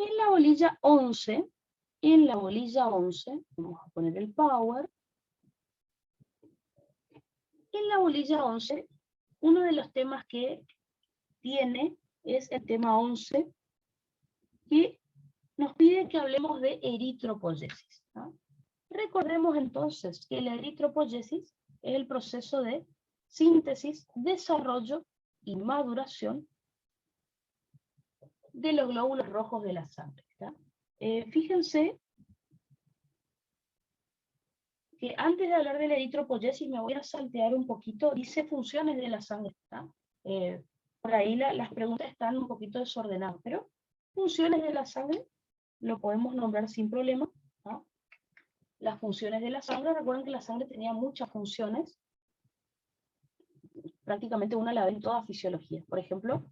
En la bolilla 11, vamos a poner el power. En la bolilla 11, uno de los temas que tiene es el tema 11, que nos pide que hablemos de eritropoyesis, ¿no? Recordemos entonces que la eritropoyesis es el proceso de síntesis, desarrollo y maduración de los glóbulos rojos de la sangre, ¿tá? Fíjense que antes de hablar de la eritropoyesis me voy a saltear un poquito, dice funciones de la sangre, ¿tá? Por ahí las preguntas están un poquito desordenadas, pero funciones de la sangre lo podemos nombrar sin problema, ¿tá? Las funciones de la sangre, recuerden que la sangre tenía muchas funciones, prácticamente una la ve en toda fisiología. Por ejemplo,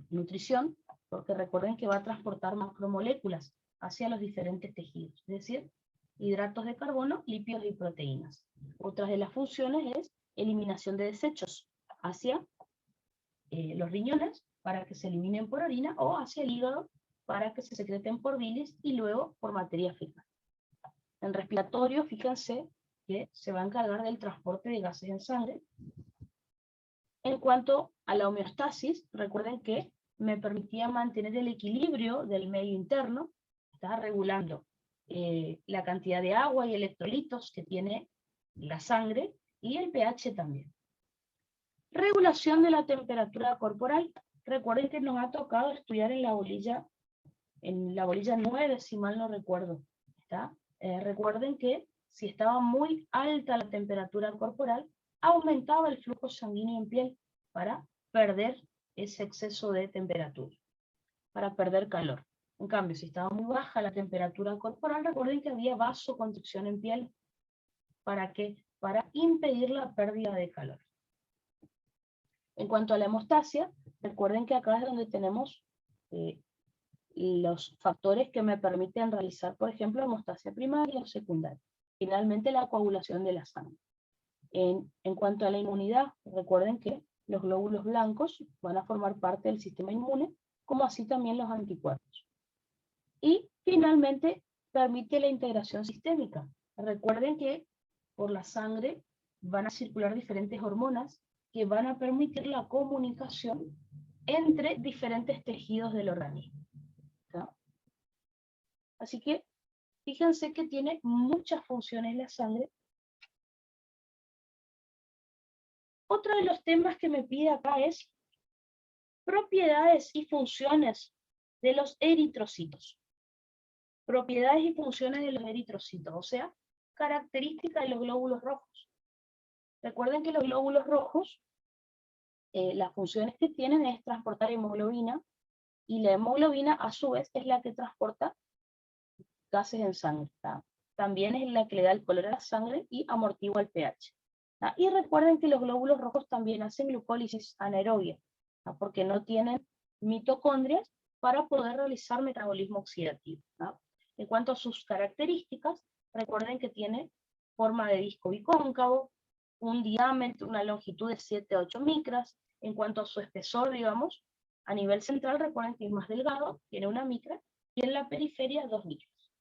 nutrición, porque recuerden que va a transportar macromoléculas hacia los diferentes tejidos, es decir, hidratos de carbono, lípidos y proteínas. Otras de las funciones es eliminación de desechos hacia los riñones para que se eliminen por orina o hacia el hígado para que se secreten por bilis y luego por materia fecal. En respiratorio, fíjense que se va a encargar del transporte de gases en sangre. En cuanto a la homeostasis, recuerden que me permitía mantener el equilibrio del medio interno, está regulando la cantidad de agua y electrolitos que tiene la sangre y el pH también. Regulación de la temperatura corporal. Recuerden que nos ha tocado estudiar en la bolilla 9, si mal no recuerdo, ¿está? Recuerden que si estaba muy alta la temperatura corporal, aumentaba el flujo sanguíneo en piel para perder ese exceso de temperatura, para perder calor. En cambio, si estaba muy baja la temperatura corporal, recuerden que había vasoconstricción en piel. ¿Para qué? Para impedir la pérdida de calor. En cuanto a la hemostasia, recuerden que acá es donde tenemos los factores que me permiten realizar, por ejemplo, hemostasia primaria o secundaria. Finalmente, la coagulación de la sangre. En cuanto a la inmunidad, recuerden que los glóbulos blancos van a formar parte del sistema inmune, como así también los anticuerpos. Y finalmente, permite la integración sistémica. Recuerden que por la sangre van a circular diferentes hormonas que van a permitir la comunicación entre diferentes tejidos del organismo, ¿tá? Así que fíjense que tiene muchas funciones la sangre. Otro de los temas que me pide acá es propiedades y funciones de los eritrocitos. Propiedades y funciones de los eritrocitos, o sea, características de los glóbulos rojos. Recuerden que los glóbulos rojos, las funciones que tienen es transportar hemoglobina, y la hemoglobina a su vez es la que transporta gases en sangre, ¿tá? También es la que le da el color a la sangre y amortigua el pH, ¿tá? Y recuerden que los glóbulos rojos también hacen glucólisis anaerobia, ¿tá? Porque no tienen mitocondrias para poder realizar metabolismo oxidativo, ¿tá? En cuanto a sus características, recuerden que tiene forma de disco bicóncavo, un diámetro, una longitud de 7 a 8 micras. En cuanto a su espesor, digamos, a nivel central, recuerden que es más delgado, tiene una micra, y en la periferia 2 micras.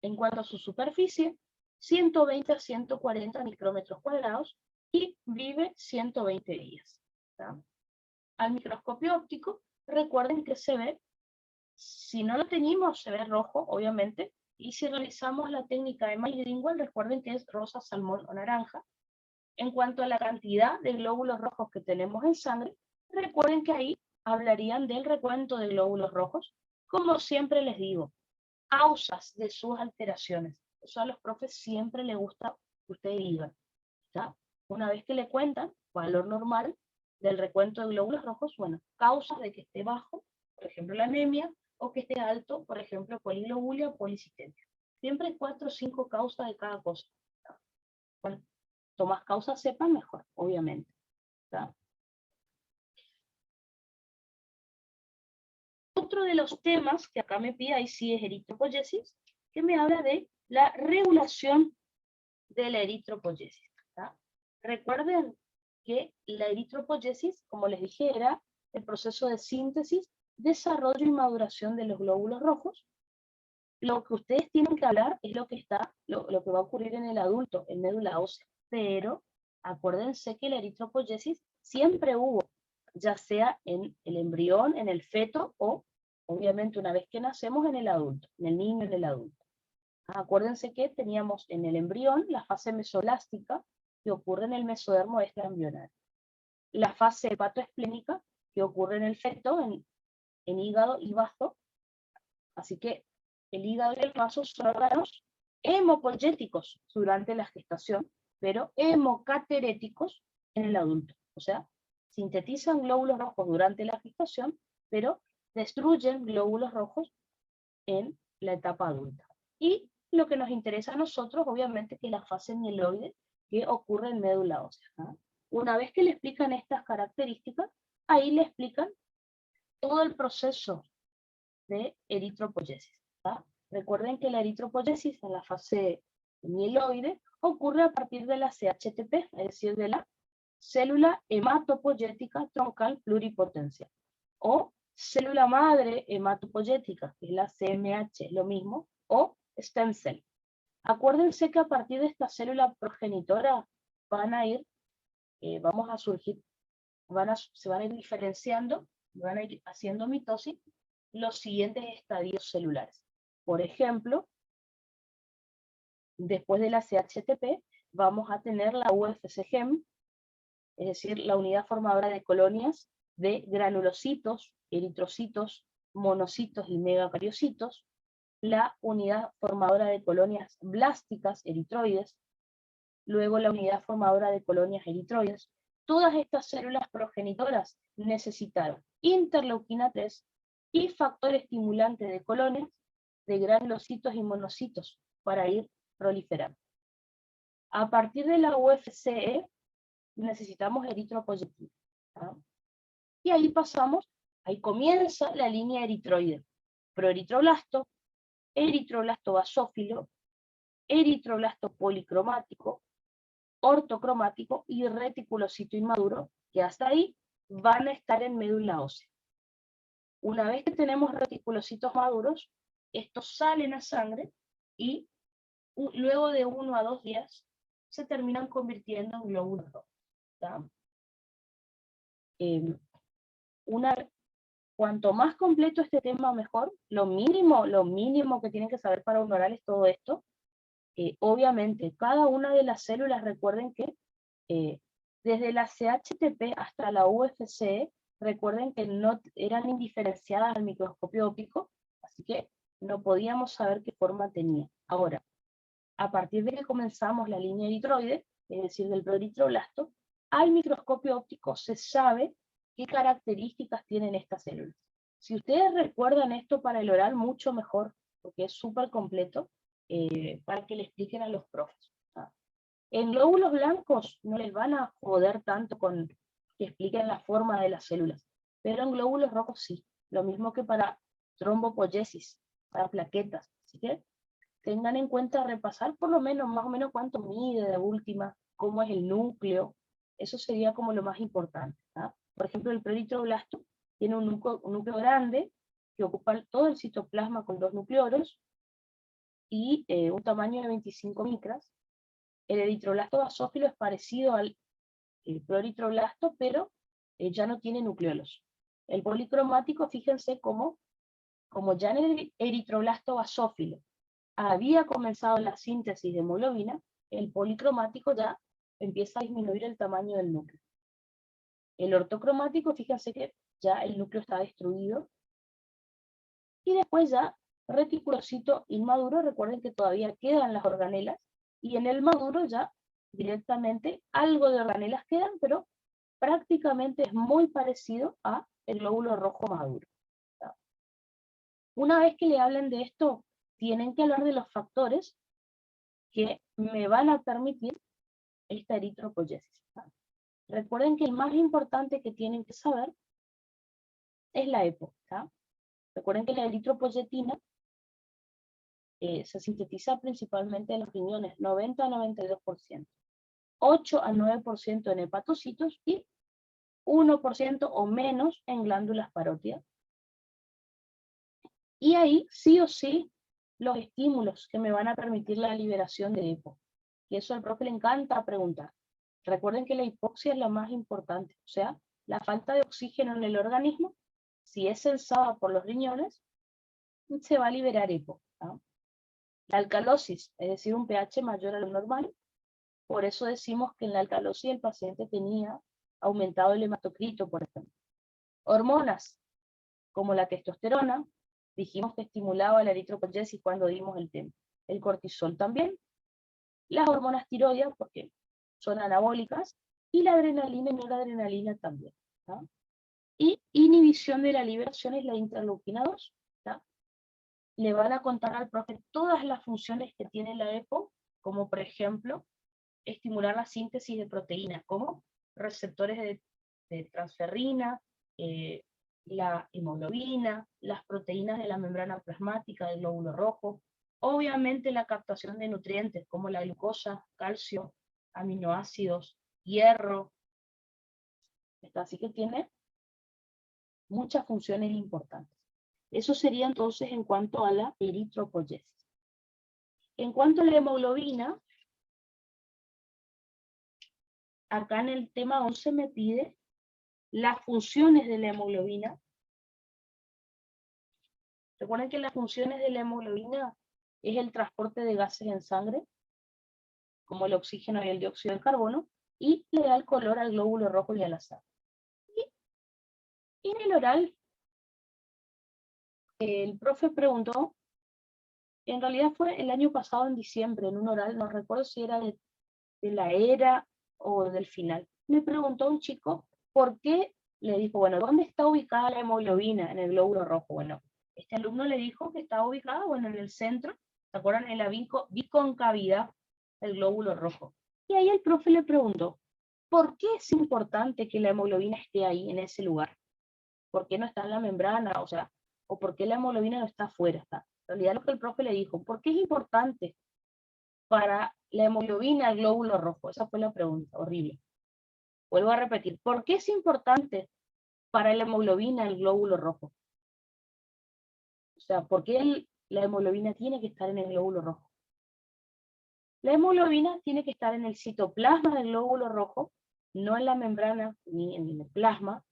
En cuanto a su superficie, 120 a 140 micrómetros cuadrados y vive 120 días, ¿tá? Al microscopio óptico, recuerden que se ve, si no lo teñimos, se ve rojo, obviamente, y si realizamos la técnica de May-Greenwald, recuerden que es rosa, salmón o naranja. En cuanto a la cantidad de glóbulos rojos que tenemos en sangre, recuerden que ahí hablarían del recuento de glóbulos rojos. Como siempre les digo, causas de sus alteraciones. Eso a los profes siempre les gusta que ustedes digan, ¿ya? Una vez que le cuentan valor normal del recuento de glóbulos rojos, bueno, causas de que esté bajo, por ejemplo la anemia, o que esté alto, por ejemplo poliglobulia o policitemia. Siempre hay 4 o 5 causas de cada cosa, ¿ya? Cuanto más causas sepan, mejor, obviamente, ¿ya? Otro de los temas que acá me pide, ahí sí es eritropoyesis, que me habla de la regulación de la eritropoyesis, ¿tá? Recuerden que la eritropoyesis, como les dije, era el proceso de síntesis, desarrollo y maduración de los glóbulos rojos. Lo que ustedes tienen que hablar es lo que va a ocurrir en el adulto, en médula ósea. Pero acuérdense que la eritropoyesis siempre hubo, ya sea en el embrión, en el feto o, obviamente, una vez que nacemos, en el adulto, en el niño, en el adulto. Acuérdense que teníamos en el embrión la fase mesolástica, que ocurre en el mesodermo extraembrionario. La fase hepatoesplénica, que ocurre en el feto, en hígado y bazo. Así que el hígado y el vaso son órganos hemopoyéticos durante la gestación, pero hemocateréticos en el adulto. O sea, sintetizan glóbulos rojos durante la gestación, pero destruyen glóbulos rojos en la etapa adulta. Y lo que nos interesa a nosotros, obviamente, que es la fase mieloide, que ocurre en médula ósea. Una vez que le explican estas características, ahí le explican todo el proceso de eritropoyesis. Recuerden que la eritropoyesis en la fase mieloide ocurre a partir de la CHTP, es decir, de la célula hematopoyética troncal pluripotencial, o célula madre hematopoyética, que es la CMH, lo mismo, o stem cell. Acuérdense que a partir de esta célula progenitora van a ir, vamos a surgir, se van a ir diferenciando, van a ir haciendo mitosis los siguientes estadios celulares. Por ejemplo, después de la CHTP, vamos a tener la UFC-GEM, es decir, la unidad formadora de colonias de granulocitos, eritrocitos, monocitos y megacariocitos, la unidad formadora de colonias blásticas, eritroides, luego la unidad formadora de colonias eritroides. Todas estas células progenitoras necesitaron interleuquina 3 y factor estimulante de colonias de granulocitos y monocitos para ir proliferando. A partir de la UFC necesitamos eritropoyetina. Y ahí ahí comienza la línea eritroide. Proeritroblasto, eritroblasto basófilo, eritroblasto policromático, ortocromático y reticulocito inmaduro, que hasta ahí van a estar en médula ósea. Una vez que tenemos reticulocitos maduros, estos salen a sangre y luego de 1 a 2 días se terminan convirtiendo en glóbulos rojos. Cuanto más completo este tema, mejor. Lo mínimo que tienen que saber para un oral es todo esto. Obviamente, cada una de las células, recuerden que desde la CHTP hasta la UFC, recuerden que no eran indiferenciadas al microscopio óptico, así que no podíamos saber qué forma tenía. Ahora, a partir de que comenzamos la línea eritroide, es decir, del proeritroblasto, al microscopio óptico se sabe qué características tienen estas células. Si ustedes recuerdan esto para el oral, mucho mejor, porque es súper completo, para que le expliquen a los profes. En glóbulos blancos no les van a joder tanto con que expliquen la forma de las células, pero en glóbulos rojos sí, lo mismo que para trombopoyesis, para plaquetas. Así que tengan en cuenta repasar por lo menos, más o menos cuánto mide de última, cómo es el núcleo, eso sería como lo más importante. Por ejemplo, el proeritroblasto tiene un núcleo grande que ocupa todo el citoplasma con 2 nucleoros y un tamaño de 25 micras. El eritroblasto basófilo es parecido al proeritroblasto, pero ya no tiene nucleolos. El policromático, fíjense como ya en el eritroblasto basófilo había comenzado la síntesis de hemoglobina, el policromático ya empieza a disminuir el tamaño del núcleo. El ortocromático, fíjense que ya el núcleo está destruido. Y después ya, reticulocito inmaduro, recuerden que todavía quedan las organelas, y en el maduro ya directamente algo de organelas quedan, pero prácticamente es muy parecido a el glóbulo rojo maduro. Una vez que le hablen de esto, tienen que hablar de los factores que me van a permitir esta eritropoyesis. Recuerden que el más importante que tienen que saber es la EPO. Recuerden que la eritropoyetina se sintetiza principalmente en los riñones, 90 a 92%, 8 a 9% en hepatocitos y 1% o menos en glándulas parótidas. Y ahí sí o sí los estímulos que me van a permitir la liberación de EPO. Y eso al profe le encanta preguntar. Recuerden que la hipoxia es la más importante, o sea, la falta de oxígeno en el organismo, si es censada por los riñones, se va a liberar EPO. ¿No? La alcalosis, es decir, un pH mayor a lo normal, por eso decimos que en la alcalosis el paciente tenía aumentado el hematocrito, por ejemplo. Hormonas, como la testosterona, dijimos que estimulaba la eritropoyesis cuando dimos el tema. El cortisol también. Las hormonas tiroides, porque son anabólicas, y la adrenalina y noradrenalina también. ¿tá? Y inhibición de la liberación es la interleuquina 2. ¿tá? Le van a contar al profe todas las funciones que tiene la EPO, como por ejemplo, estimular la síntesis de proteínas, como receptores de transferrina, la hemoglobina, las proteínas de la membrana plasmática del glóbulo rojo, obviamente la captación de nutrientes como la glucosa, calcio, aminoácidos, hierro. Así que tiene muchas funciones importantes. Eso sería entonces en cuanto a la eritropoyesis. En cuanto a la hemoglobina, acá en el tema 11 me pide las funciones de la hemoglobina. Recuerden que las funciones de la hemoglobina es el transporte de gases en sangre, como el oxígeno y el dióxido de carbono, y le da el color al glóbulo rojo y a la sangre. Y en el oral, el profe preguntó, en realidad fue el año pasado en diciembre, en un oral, no recuerdo si era de la era o del final. Me preguntó un chico, ¿por qué? Le dijo, bueno, ¿dónde está ubicada la hemoglobina en el glóbulo rojo? Bueno, este alumno le dijo que estaba ubicada, bueno, en el centro, ¿se acuerdan? En la biconcavidad del glóbulo rojo. Y ahí el profe le preguntó, ¿por qué es importante que la hemoglobina esté ahí, en ese lugar? ¿Por qué no está en la membrana? O sea, ¿o por qué la hemoglobina no está afuera? Está. En realidad lo que el profe le dijo, ¿por qué es importante para la hemoglobina el glóbulo rojo? Esa fue la pregunta, horrible. Vuelvo a repetir, ¿por qué es importante para la hemoglobina el glóbulo rojo? O sea, ¿por qué la hemoglobina tiene que estar en el glóbulo rojo? La hemoglobina tiene que estar en el citoplasma del glóbulo rojo, no en la membrana ni en el plasma,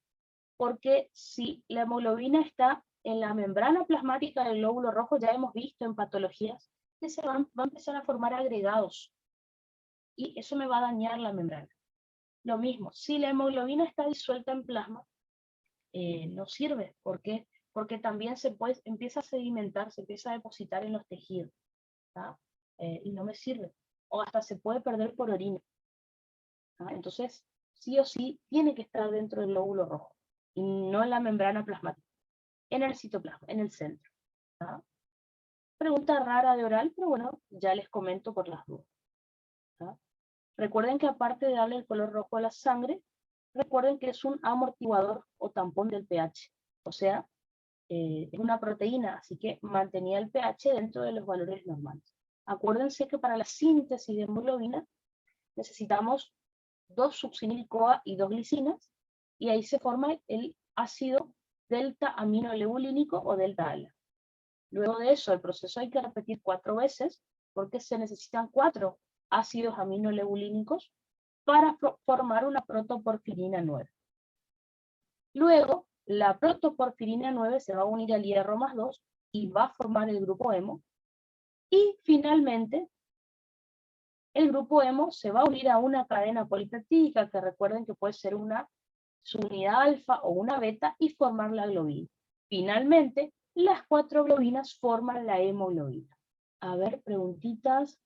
porque si la hemoglobina está en la membrana plasmática del glóbulo rojo, ya hemos visto en patologías que se va a empezar a formar agregados, y eso me va a dañar la membrana. Lo mismo, si la hemoglobina está disuelta en plasma, no sirve. ¿Por qué? Porque también empieza a sedimentar, se empieza a depositar en los tejidos, y no me sirve. O hasta se puede perder por orina. Entonces, sí o sí, tiene que estar dentro del glóbulo rojo, y no en la membrana plasmática, en el citoplasma, en el centro. Pregunta rara de oral, pero bueno, ya les comento por las dudas. Recuerden que aparte de darle el color rojo a la sangre, recuerden que es un amortiguador o tampón del pH. O sea, es una proteína, así que mantenía el pH dentro de los valores normales. Acuérdense que para la síntesis de hemoglobina necesitamos 2 succinil-CoA y 2 glicinas, y ahí se forma el ácido delta-aminoleucínico o delta-ALA. Luego de eso, el proceso hay que repetir 4 veces, porque se necesitan 4 ácidos aminoleucínicos para formar una protoporfirina 9. Luego, la protoporfirina 9 se va a unir al hierro más 2 y va a formar el grupo hemo. Y finalmente, el grupo hemo se va a unir a una cadena polipeptídica, que recuerden que puede ser una subunidad alfa o una beta, y formar la globina. Finalmente, las 4 globinas forman la hemoglobina. A ver, preguntitas.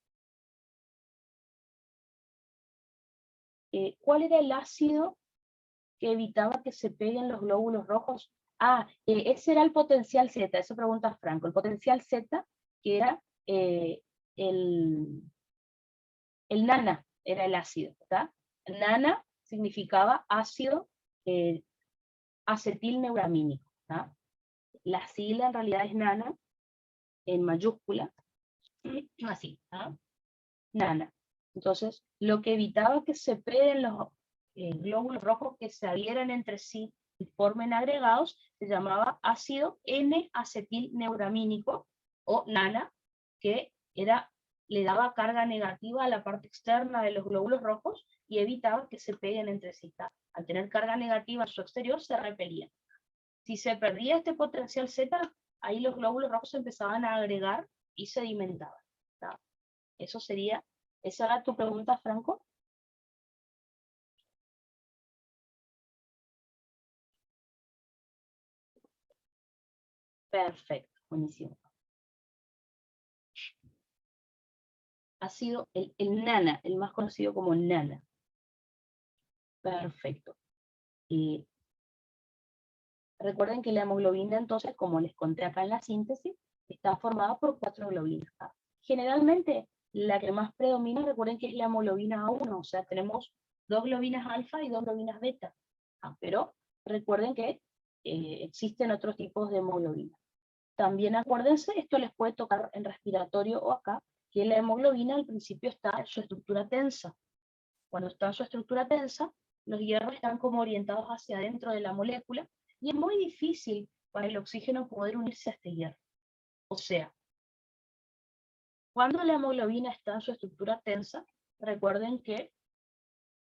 ¿Cuál era el ácido que evitaba que se peguen los glóbulos rojos? Ese era el potencial Z, eso pregunta Franco. El potencial Z, que era el NANA, era el ácido, ¿está? NANA significaba ácido acetilneuramínico, ¿está? La sigla en realidad es NANA, en mayúscula, así, ¿está? NANA. Entonces, lo que evitaba que se peguen los glóbulos rojos, que se adhieran entre sí y formen agregados, se llamaba ácido N-acetilneuramínico o NANA, que le daba carga negativa a la parte externa de los glóbulos rojos y evitaba que se peguen entre sí. Al tener carga negativa en su exterior, se repelían. Si se perdía este potencial Z, ahí los glóbulos rojos empezaban a agregar y sedimentaban. ¿Esa era tu pregunta, Franco? Perfecto, buenísimo. Ha sido el NANA, el más conocido como NANA. Perfecto. Recuerden que la hemoglobina, entonces, como les conté acá en la síntesis, está formada por 4 globinas. Generalmente, la que más predomina, recuerden que es la hemoglobina A1, o sea, tenemos 2 globinas alfa y 2 globinas beta. Pero recuerden que existen otros tipos de hemoglobina. También acuérdense, esto les puede tocar en respiratorio o acá, que la hemoglobina al principio está en su estructura tensa. Cuando está en su estructura tensa, los hierros están como orientados hacia adentro de la molécula, y es muy difícil para el oxígeno poder unirse a este hierro. O sea, cuando la hemoglobina está en su estructura tensa, recuerden que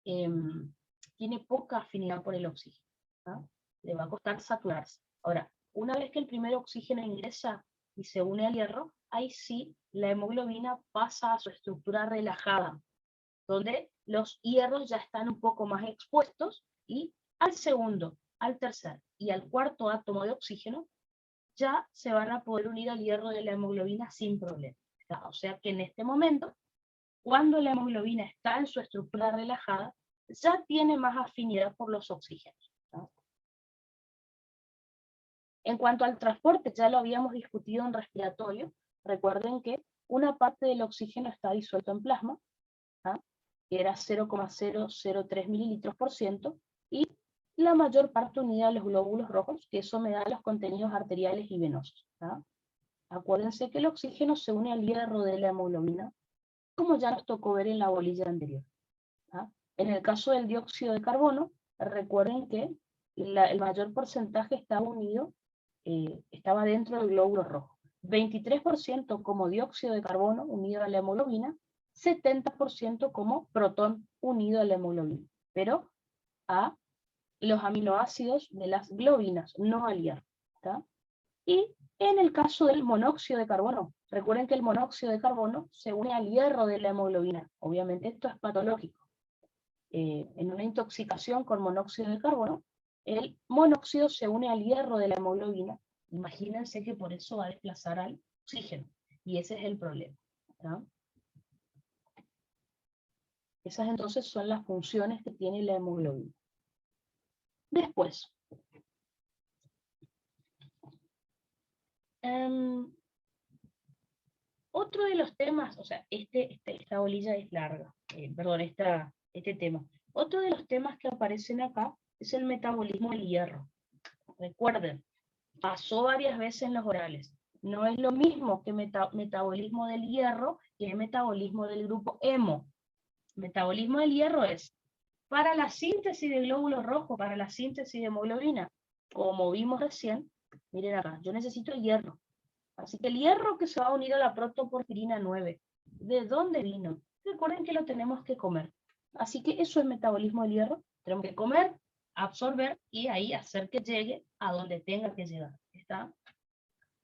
tiene poca afinidad por el oxígeno. Le va a costar saturarse. Ahora, una vez que el primer oxígeno ingresa y se une al hierro, ahí sí la hemoglobina pasa a su estructura relajada, donde los hierros ya están un poco más expuestos, y al segundo, al tercer y al cuarto átomo de oxígeno ya se van a poder unir al hierro de la hemoglobina sin problema. O sea que en este momento, cuando la hemoglobina está en su estructura relajada, ya tiene más afinidad por los oxígenos. En cuanto al transporte, ya lo habíamos discutido en respiratorio. Recuerden que una parte del oxígeno está disuelto en plasma, que era 0,003 mililitros por ciento, y la mayor parte unida a los glóbulos rojos, que eso me da los contenidos arteriales y venosos. Acuérdense que el oxígeno se une al hierro de la hemoglobina, como ya nos tocó ver en la bolilla anterior. En el caso del dióxido de carbono, recuerden que el mayor porcentaje estaba unido, estaba dentro del glóbulo rojo. 23% como dióxido de carbono unido a la hemoglobina, 70% como protón unido a la hemoglobina, pero a los aminoácidos de las globinas, no al hierro. Y en el caso del monóxido de carbono, recuerden que el monóxido de carbono se une al hierro de la hemoglobina. Obviamente esto es patológico. En una intoxicación con monóxido de carbono, el monóxido se une al hierro de la hemoglobina. Imagínense que por eso va a desplazar al oxígeno, y ese es el problema. Esas entonces son las funciones que tiene la hemoglobina. Después, otro de los temas, o sea, esta bolilla es larga, perdón, este tema. Otro de los temas que aparecen acá es el metabolismo del hierro. Recuerden, pasó varias veces en los orales. No es lo mismo que metabolismo del hierro que metabolismo del grupo hemo. Metabolismo del hierro es para la síntesis de glóbulos rojos, para la síntesis de hemoglobina. Como vimos recién, miren acá, yo necesito hierro. Así que el hierro que se va a unir a la protoporfirina 9, ¿de dónde vino? Recuerden que lo tenemos que comer. Así que eso es metabolismo del hierro. Tenemos que comer, absorber y ahí hacer que llegue a donde tenga que llegar. ¿Está?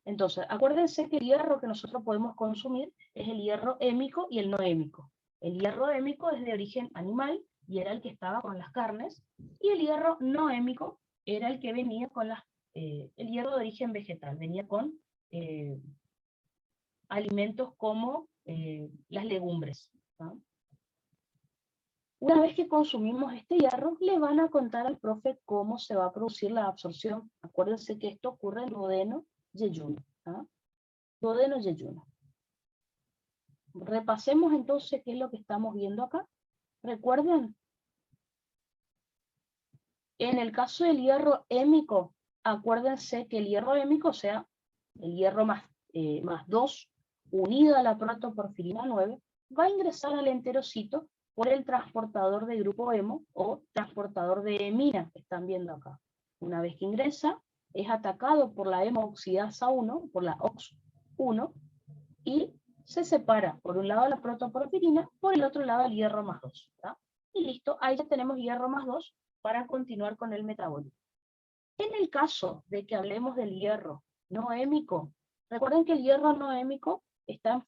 Entonces, acuérdense que el hierro que nosotros podemos consumir es el hierro hémico y el no hémico. El hierro hémico es de origen animal y era el que estaba con las carnes, y el hierro no hémico era el que venía con el hierro de origen vegetal, venía con alimentos como las legumbres. Una vez que consumimos este hierro, le van a contar al profe cómo se va a producir la absorción. Acuérdense que esto ocurre en duodeno y yeyuno. Duodeno y yeyuno. Repasemos entonces qué es lo que estamos viendo acá. Recuerden, en el caso del hierro hémico, acuérdense que el hierro hémico, o sea, el hierro más 2, unido a la protoporfirina 9, va a ingresar al enterocito por el transportador de grupo hemo o transportador de hemina que están viendo acá. Una vez que ingresa, es atacado por la hemooxidasa 1, por la OX1, y se separa por un lado la protoporfirina, por el otro lado el hierro más 2. ¿Tá? Y listo, ahí ya tenemos hierro más 2 para continuar con el metabolismo. En el caso de que hablemos del hierro no hémico, recuerden que el hierro no hémico está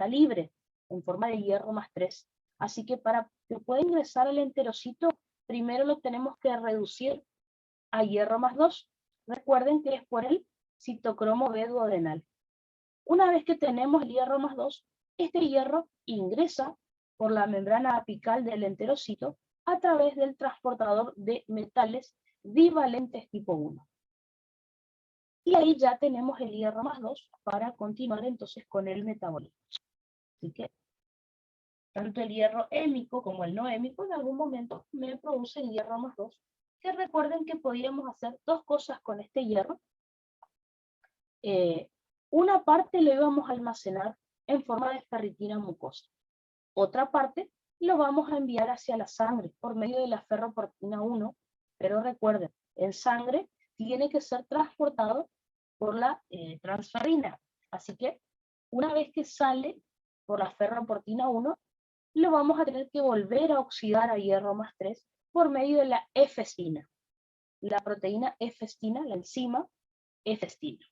libre en forma de hierro más 3. Así que para que pueda ingresar al enterocito, primero lo tenemos que reducir a hierro más 2. Recuerden que es por el citocromo B duodenal. Una vez que tenemos el hierro más 2, este hierro ingresa por la membrana apical del enterocito a través del transportador de metales divalentes tipo 1. Y ahí ya tenemos el hierro más 2 para continuar entonces con el metabolismo. Así que tanto el hierro hémico como el no hémico en algún momento me producen hierro más 2, que recuerden que podíamos hacer dos cosas con este hierro. Una parte lo íbamos a almacenar en forma de ferritina mucosa. Otra parte lo vamos a enviar hacia la sangre por medio de la ferroportina 1, pero recuerden, en sangre tiene que ser transportado por la transferrina. Así que una vez que sale por la ferroportina 1, lo vamos a tener que volver a oxidar a hierro más 3 por medio de la efestina. La proteína efestina, la enzima efestina.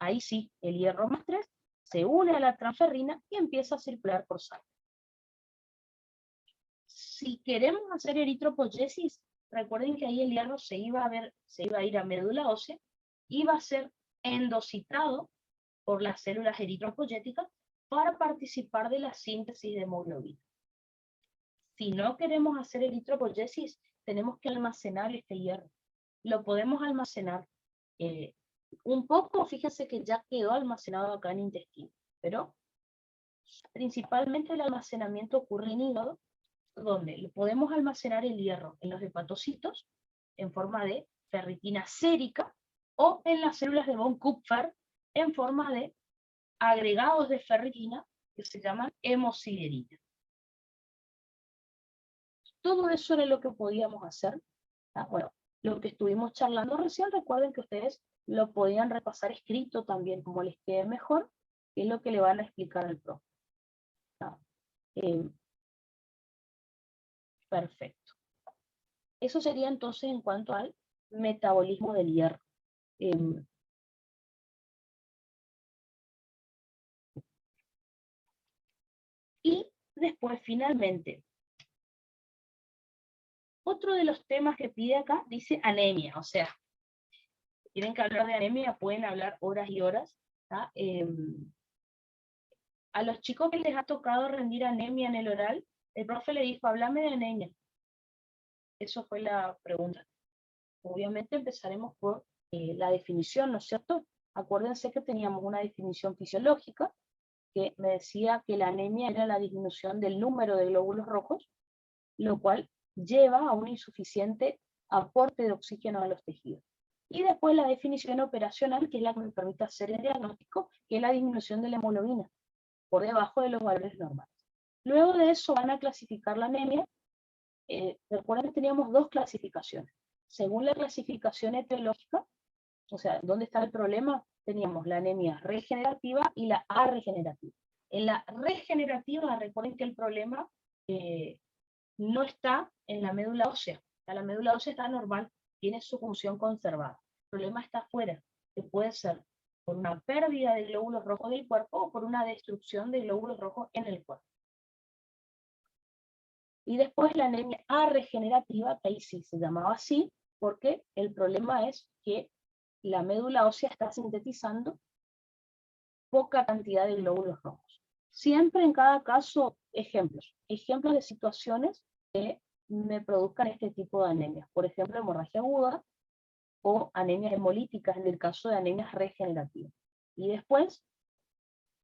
Ahí sí, el hierro más 3 se une a la transferrina y empieza a circular por sangre. Si queremos hacer eritropoyesis, recuerden que ahí el hierro se iba a ir a médula ósea, iba a ser endocitado por las células eritropoyéticas para participar de la síntesis de hemoglobina. Si no queremos hacer eritropoyesis, tenemos que almacenar este hierro. Lo podemos almacenar un poco, fíjense que ya quedó almacenado acá en intestino, pero principalmente el almacenamiento ocurre en hígado, donde podemos almacenar el hierro en los hepatocitos en forma de ferritina sérica o en las células de von Kupffer en forma de agregados de ferritina que se llaman hemosiderina. Todo eso era lo que podíamos hacer. Bueno, lo que estuvimos charlando recién, recuerden que ustedes lo podían repasar escrito también, como les quede mejor, que es lo que le van a explicar al profe. Perfecto. Eso sería entonces en cuanto al metabolismo del hierro. Y después, finalmente, otro de los temas que pide acá dice anemia, o sea, tienen que hablar de anemia, pueden hablar horas y horas. A los chicos que les ha tocado rendir anemia en el oral, el profe le dijo, háblame de anemia. Eso fue la pregunta. Obviamente empezaremos por la definición, ¿no es cierto? Acuérdense que teníamos una definición fisiológica que me decía que la anemia era la disminución del número de glóbulos rojos, lo cual lleva a un insuficiente aporte de oxígeno a los tejidos. Y después la definición operacional, que es la que me permite hacer el diagnóstico, que es la disminución de la hemoglobina por debajo de los valores normales. Luego de eso van a clasificar la anemia. Recuerden que teníamos dos clasificaciones. Según la clasificación etiológica, o sea, ¿dónde está el problema? Teníamos la anemia regenerativa y la arregenerativa. En la regenerativa, recuerden que el problema no está en la médula ósea. La médula ósea está normal, tiene su función conservada. El problema está afuera, que puede ser por una pérdida de glóbulos rojos del cuerpo o por una destrucción de glóbulos rojos en el cuerpo. Y después la anemia arregenerativa, que ahí sí se llamaba así, porque el problema es que la médula ósea está sintetizando poca cantidad de glóbulos rojos. Siempre en cada caso, ejemplos de situaciones que me produzcan este tipo de anemias. Por ejemplo, hemorragia aguda o anemias hemolíticas en el caso de anemias regenerativas. Y después,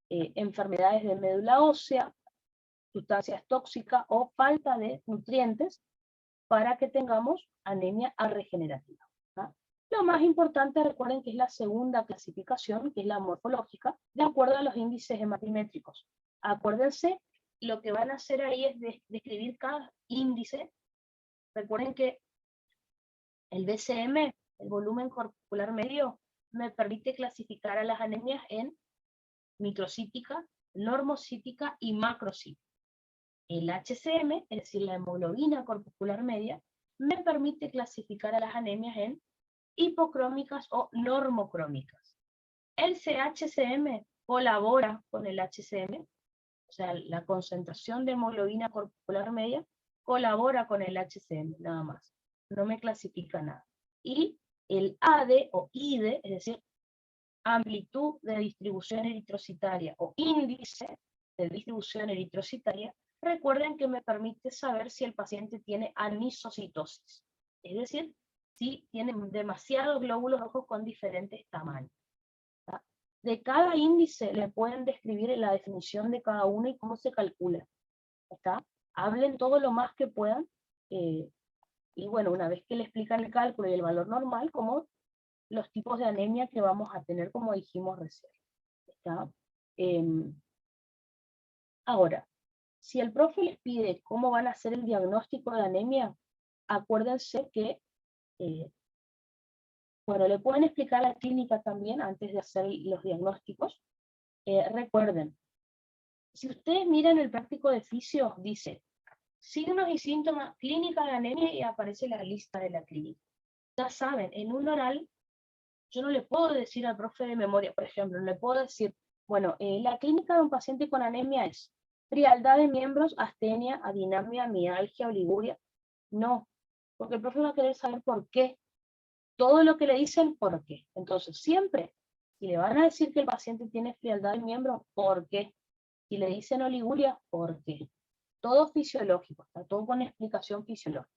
enfermedades de médula ósea, sustancias tóxicas o falta de nutrientes para que tengamos anemia arregenerativa. ¿Ah? Lo más importante, recuerden que es la segunda clasificación, que es la morfológica, de acuerdo a los índices hematimétricos. Acuérdense, lo que van a hacer ahí es describir cada índice. Recuerden que el BCM el volumen corporal medio, me permite clasificar a las anemias en microcítica, normocítica y macrocítica. El HCM, es decir, la hemoglobina corporal media, me permite clasificar a las anemias en hipocrómicas o normocrómicas. El CHCM colabora con el HCM, o sea, la concentración de hemoglobina corporal media colabora con el HCM, nada más. No me clasifica nada. Y el AD o IDE, es decir, amplitud de distribución eritrocitaria o índice de distribución eritrocitaria, recuerden que me permite saber si el paciente tiene anisocitosis, es decir, si tiene demasiados glóbulos rojos con diferentes tamaños. ¿Tá? De cada índice le pueden describir la definición de cada uno y cómo se calcula. ¿Está? Hablen todo lo más que puedan, y bueno, una vez que le explican el cálculo y el valor normal, como los tipos de anemia que vamos a tener, como dijimos recién. ¿Está? Ahora, si el profe les pide cómo van a hacer el diagnóstico de anemia, acuérdense que, bueno, le pueden explicar la clínica también antes de hacer los diagnósticos. Recuerden, si ustedes miran el práctico de fisio, dice, signos y síntomas, clínica de anemia, y aparece la lista de la clínica. Ya saben, en un oral, yo no le puedo decir al profe de memoria, por ejemplo, no le puedo decir, bueno, la clínica de un paciente con anemia es frialdad de miembros, astenia, adinamia, mialgia, oliguria. No, porque el profe va a querer saber por qué. Todo lo que le dicen, ¿por qué? Entonces, siempre, si le van a decir que el paciente tiene frialdad de miembros, ¿por qué? Si le dicen oliguria, ¿por qué? Todo fisiológico, está todo con explicación fisiológica.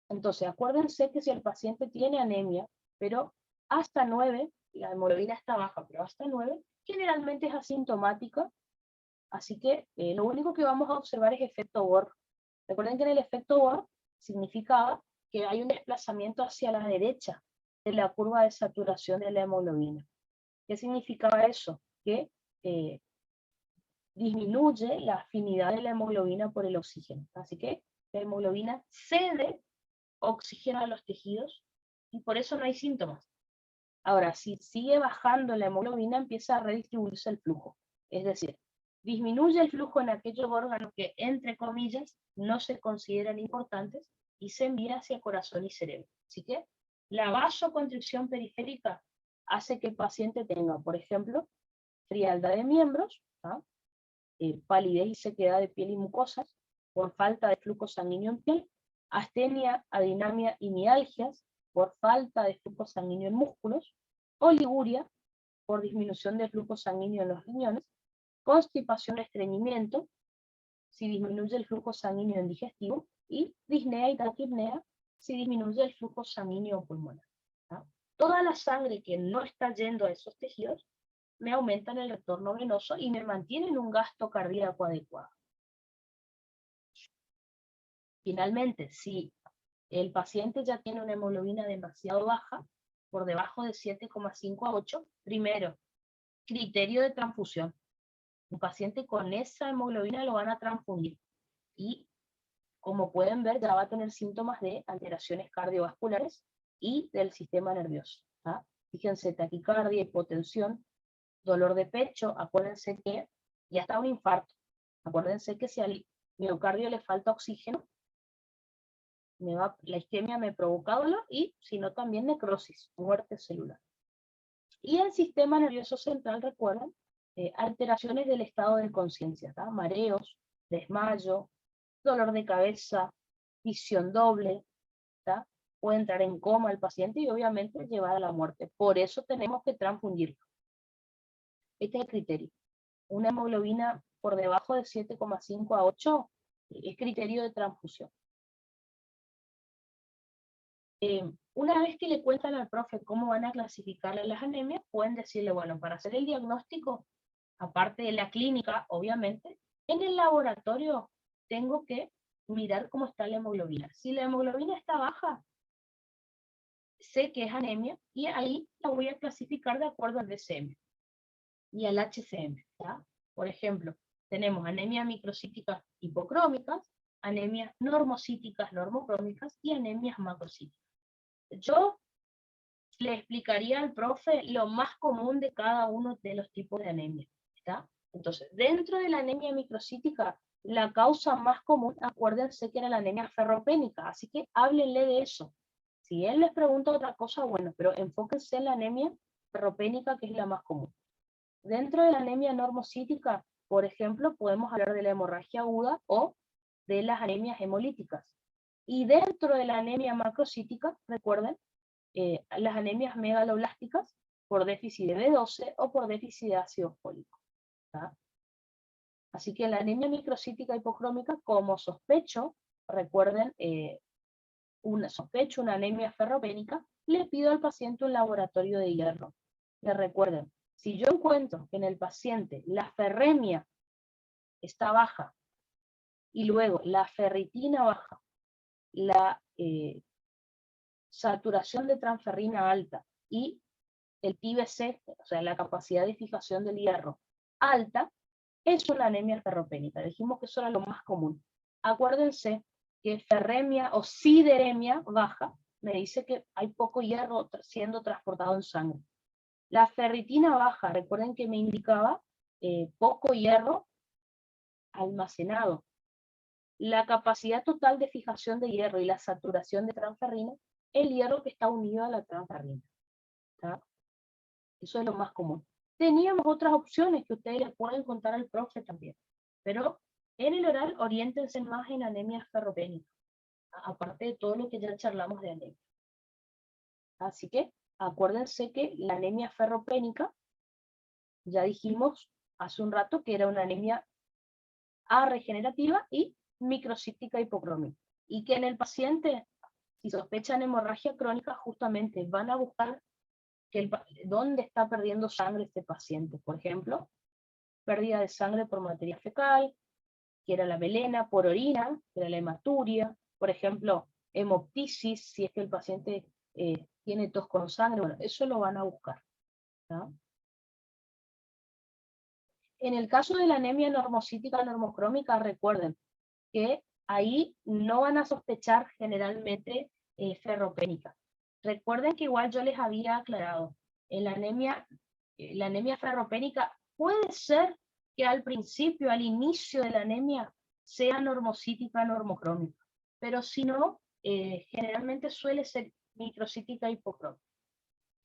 Entonces, acuérdense que si el paciente tiene anemia, pero hasta 9, la hemoglobina está baja, pero hasta 9, generalmente es asintomática, así que lo único que vamos a observar es efecto Bohr. Recuerden que en el efecto Bohr significaba que hay un desplazamiento hacia la derecha de la curva de saturación de la hemoglobina. ¿Qué significaba eso? Que disminuye la afinidad de la hemoglobina por el oxígeno. Así que la hemoglobina cede oxígeno a los tejidos y por eso no hay síntomas. Ahora, si sigue bajando la hemoglobina, empieza a redistribuirse el flujo. Es decir, disminuye el flujo en aquellos órganos que, entre comillas, no se consideran importantes y se envía hacia corazón y cerebro. Así que la vasoconstricción periférica hace que el paciente tenga, por ejemplo, frialdad de miembros, ¿ah? Palidez y sequedad de piel y mucosas, por falta de flujo sanguíneo en piel, astenia, adinamia y mialgias, por falta de flujo sanguíneo en músculos, oliguria, por disminución del flujo sanguíneo en los riñones, constipación, estreñimiento, si disminuye el flujo sanguíneo en digestivo, y disnea y taquipnea, si disminuye el flujo sanguíneo pulmonar. ¿Ah? Toda la sangre que no está yendo a esos tejidos me aumentan el retorno venoso y me mantienen un gasto cardíaco adecuado. Finalmente, si el paciente ya tiene una hemoglobina demasiado baja, por debajo de 7,5 a 8, primero, criterio de transfusión. Un paciente con esa hemoglobina lo van a transfundir. Y como pueden ver, ya va a tener síntomas de alteraciones cardiovasculares y del sistema nervioso. ¿Ah? Fíjense, taquicardia, hipotensión, dolor de pecho, acuérdense que ya está un infarto. Acuérdense que si al miocardio le falta oxígeno, la isquemia me provoca dolor y, si no, también necrosis, muerte celular. Y el sistema nervioso central, recuerden, alteraciones del estado de conciencia, mareos, desmayo, dolor de cabeza, visión doble, ¿tá? Puede entrar en coma el paciente y obviamente llevar a la muerte. Por eso tenemos que transfundirlo. Este es el criterio. Una hemoglobina por debajo de 7,5 a 8 es criterio de transfusión. Una vez que le cuentan al profe cómo van a clasificarle las anemias, pueden decirle, bueno, para hacer el diagnóstico, aparte de la clínica, obviamente, en el laboratorio tengo que mirar cómo está la hemoglobina. Si la hemoglobina está baja, sé que es anemia, y ahí la voy a clasificar de acuerdo al DCM y al HCM. ¿tá? Por ejemplo, tenemos anemias microcíticas hipocrómicas, anemias normocíticas normocrómicas y anemias macrocíticas. Yo le explicaría al profe lo más común de cada uno de los tipos de anemia, ¿está? Entonces, dentro de la anemia microcítica, la causa más común, acuérdense que era la anemia ferropénica, así que háblenle de eso. Si él les pregunta otra cosa, bueno, pero enfóquense en la anemia ferropénica, que es la más común. Dentro de la anemia normocítica, por ejemplo, podemos hablar de la hemorragia aguda o de las anemias hemolíticas. Y dentro de la anemia macrocítica, recuerden, las anemias megaloblásticas por déficit de B12 o por déficit de ácido fólico. ¿Tá? Así que la anemia microcítica hipocrómica, como sospecho, recuerden, una anemia ferropénica, le pido al paciente un laboratorio de hierro. Le recuerden, si yo encuentro que en el paciente la ferremia está baja y luego la ferritina baja, la saturación de transferrina alta y el PBC, o sea, la capacidad de fijación del hierro alta, es una anemia ferropénica. Dijimos que eso era lo más común. Acuérdense que ferremia o sideremia baja me dice que hay poco hierro siendo transportado en sangre. La ferritina baja, recuerden que me indicaba poco hierro almacenado. La capacidad total de fijación de hierro y la saturación de transferrina, el hierro que está unido a la transferrina. ¿Tá? Eso es lo más común. Teníamos otras opciones que ustedes les pueden contar al profe también, pero en el oral oriéntense más en anemia ferropénica, aparte de todo lo que ya charlamos de anemia. Así que acuérdense que la anemia ferropénica, ya dijimos hace un rato que era una anemia A regenerativa y microcítica hipocrómica, y que en el paciente, si sospechan hemorragia crónica, justamente van a buscar dónde está perdiendo sangre este paciente. Por ejemplo, pérdida de sangre por materia fecal, que era la melena, por orina, que era la hematuria, por ejemplo, hemoptisis, si es que el paciente tiene tos con sangre, bueno, eso lo van a buscar. ¿No? En el caso de la anemia normocítica normocrómica, recuerden que ahí no van a sospechar generalmente ferropénica. Recuerden que igual yo les había aclarado, en la anemia ferropénica puede ser que al principio, al inicio de la anemia, sea normocítica normocrómica, pero si no, generalmente suele ser microcítica hipocrómica.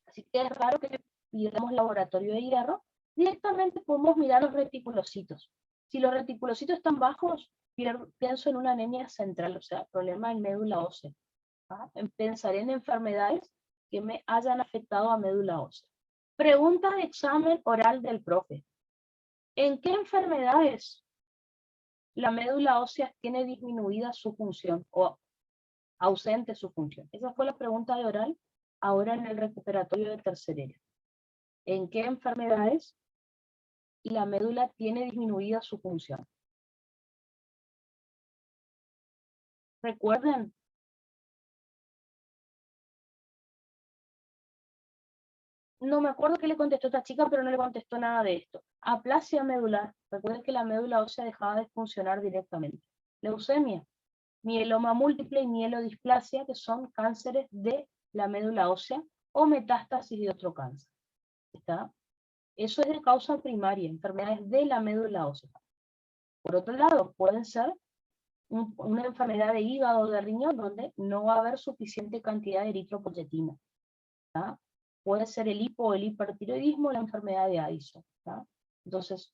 Así que es raro que pidamos laboratorio de hierro, directamente podemos mirar los reticulocitos. Si los reticulocitos están bajos, pienso en una anemia central, o sea, problema en médula ósea. ¿Ah? Pensaré en enfermedades que me hayan afectado a médula ósea. Pregunta de examen oral del profe. ¿En qué enfermedades la médula ósea tiene disminuida su función o ausente su función? Esa fue la pregunta de oral ahora en el recuperatorio de tercerera. ¿En qué enfermedades la médula tiene disminuida su función? Recuerden, no me acuerdo qué le contestó esta chica, pero no le contestó nada de esto. Aplasia medular. Recuerden que la médula ósea dejaba de funcionar directamente. Leucemia, mieloma múltiple y mielodisplasia, que son cánceres de la médula ósea o metástasis de otro cáncer. ¿Está? Eso es de causa primaria, enfermedades de la médula ósea. Por otro lado, pueden ser una enfermedad de hígado o de riñón donde no va a haber suficiente cantidad de eritropoyetina. ¿Tá? Puede ser el hipo o el hipertiroidismo, la enfermedad de Addison. ¿Tá? Entonces,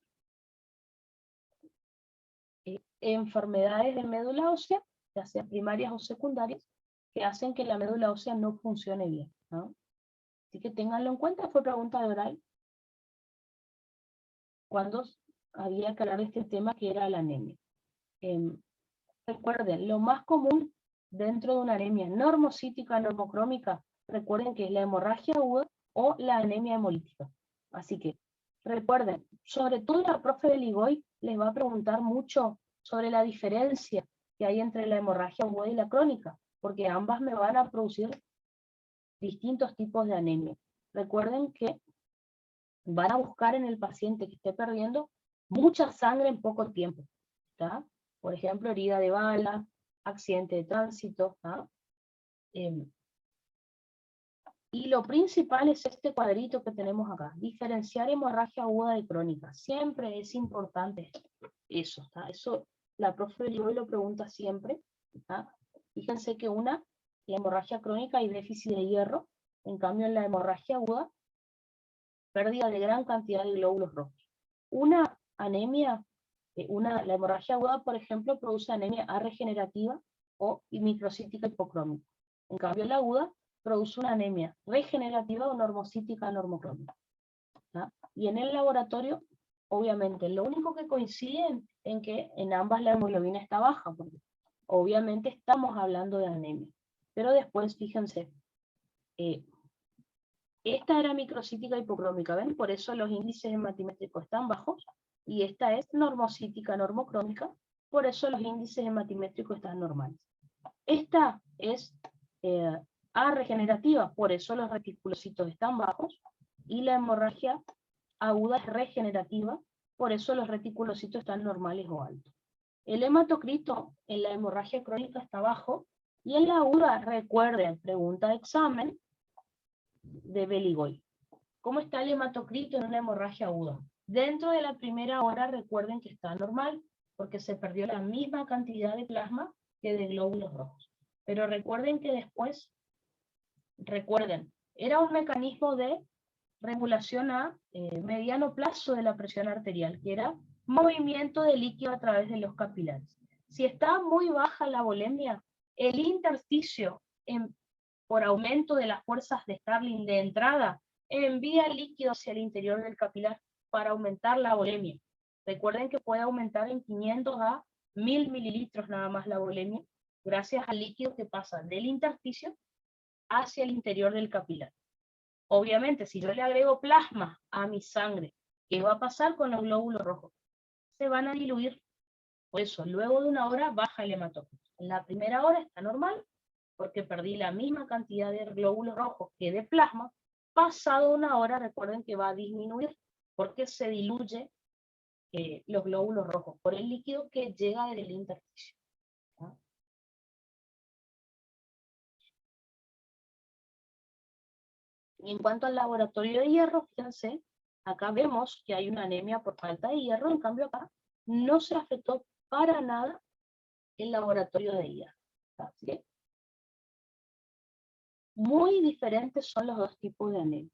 enfermedades de médula ósea, ya sean primarias o secundarias, que hacen que la médula ósea no funcione bien. ¿No? Así que ténganlo en cuenta, fue pregunta de oral cuando había que hablar de este tema que era la anemia. Recuerden, lo más común dentro de una anemia normocítica, normocrómica, recuerden que es la hemorragia aguda o la anemia hemolítica. Así que recuerden, sobre todo la profe de Ligoy les va a preguntar mucho sobre la diferencia que hay entre la hemorragia aguda y la crónica, porque ambas me van a producir distintos tipos de anemia. Recuerden que van a buscar en el paciente que esté perdiendo mucha sangre en poco tiempo. ¿Tá? Por ejemplo, herida de bala, accidente de tránsito, ¿tá? Y lo principal es este cuadrito que tenemos acá, diferenciar hemorragia aguda de crónica. Siempre es importante eso, ¿tá? Eso la profe hoy lo pregunta siempre, ¿tá? Fíjense que la hemorragia crónica y déficit de hierro, en cambio en la hemorragia aguda, pérdida de gran cantidad de glóbulos rojos. Una anemia, la hemorragia aguda, por ejemplo, produce anemia A regenerativa o microcítica hipocrómica. En cambio la aguda produce una anemia regenerativa o normocítica normocrómica. ¿tá? Y en el laboratorio, obviamente, lo único que coincide en que en ambas la hemoglobina está baja, porque obviamente estamos hablando de anemia. Pero después, fíjense, esta era microcítica hipocrómica, ¿ven? Por eso los índices hematimétricos están bajos, y esta es normocítica normocrómica, por eso los índices hematimétricos están normales. Esta es A regenerativa, por eso los reticulocitos están bajos, y la hemorragia aguda es regenerativa, por eso los reticulocitos están normales o altos. El hematocrito en la hemorragia crónica está bajo, y en la aguda, recuerden, pregunta de examen de Beligoy. ¿Cómo está el hematocrito en una hemorragia aguda? Dentro de la primera hora recuerden que está normal, porque se perdió la misma cantidad de plasma que de glóbulos rojos. Pero recuerden que después, era un mecanismo de regulación a mediano plazo de la presión arterial, que era movimiento de líquido a través de los capilares. Si está muy baja la volemia, el intersticio, por aumento de las fuerzas de Starling de entrada, envía líquido hacia el interior del capilar para aumentar la volemia. Recuerden que puede aumentar en 500 a 1000 mililitros nada más la volemia, gracias al líquido que pasa del intersticio hacia el interior del capilar. Obviamente, si yo le agrego plasma a mi sangre, ¿qué va a pasar con los glóbulos rojos? Se van a diluir. Por eso, luego de una hora baja el hematócrito. En la primera hora está normal, porque perdí la misma cantidad de glóbulos rojos que de plasma. Pasado una hora, recuerden que va a disminuir, porque se diluye los glóbulos rojos por el líquido que llega del intersticio. ¿Ah? Y en cuanto al laboratorio de hierro, fíjense, acá vemos que hay una anemia por falta de hierro, en cambio acá no se afectó para nada el laboratorio de hierro. ¿Sí? Muy diferentes son los dos tipos de anemia.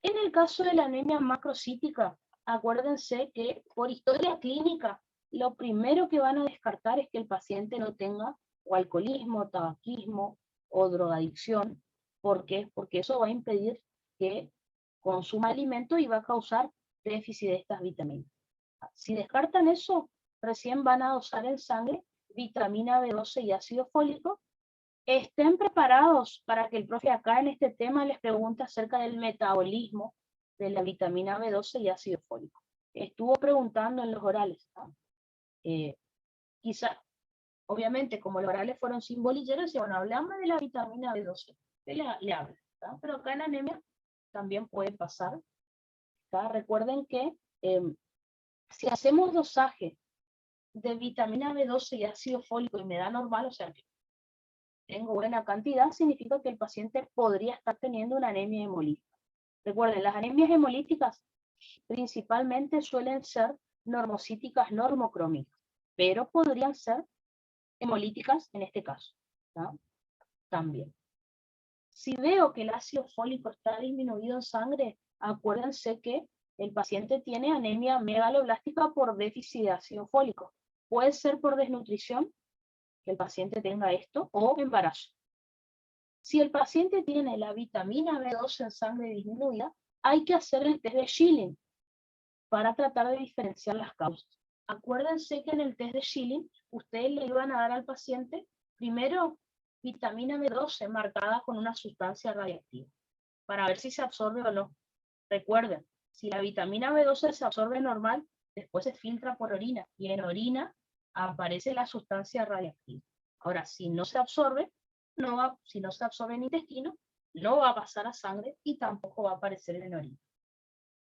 En el caso de la anemia macrocítica, acuérdense que por historia clínica, lo primero que van a descartar es que el paciente no tenga o alcoholismo, tabaquismo o drogadicción. ¿Por qué? Porque eso va a impedir que consuma alimento y va a causar déficit de estas vitaminas. Si descartan eso, recién van a dosar en sangre vitamina B12 y ácido fólico. Estén preparados para que el profe acá en este tema les pregunte acerca del metabolismo de la vitamina B12 y ácido fólico. Estuvo preguntando en los orales. ¿no? Quizá, obviamente, como los orales fueron sin bolilleros, bueno, hablamos de la vitamina B12. Le habla. ¿no? Pero acá en anemia también puede pasar. ¿no? Recuerden que si hacemos dosaje de vitamina B12 y ácido fólico y me da normal, o sea que tengo buena cantidad, significa que el paciente podría estar teniendo una anemia hemolítica. Recuerden, las anemias hemolíticas principalmente suelen ser normocíticas normocrómicas, pero podrían ser hemolíticas en este caso. ¿no? También. Si veo que el ácido fólico está disminuido en sangre, acuérdense que el paciente tiene anemia megaloblástica por déficit de ácido fólico. Puede ser por desnutrición, que el paciente tenga esto, o embarazo. Si el paciente tiene la vitamina B12 en sangre disminuida, hay que hacer el test de Schilling para tratar de diferenciar las causas. Acuérdense que en el test de Schilling, ustedes le iban a dar al paciente, primero, vitamina B12 marcada con una sustancia radiactiva, para ver si se absorbe o no. Recuerden, si la vitamina B12 se absorbe normal, después se filtra por orina, y en orina aparece la sustancia radiactiva. Ahora, si no se absorbe, si no se absorbe en intestino, no va a pasar a sangre y tampoco va a aparecer en orina.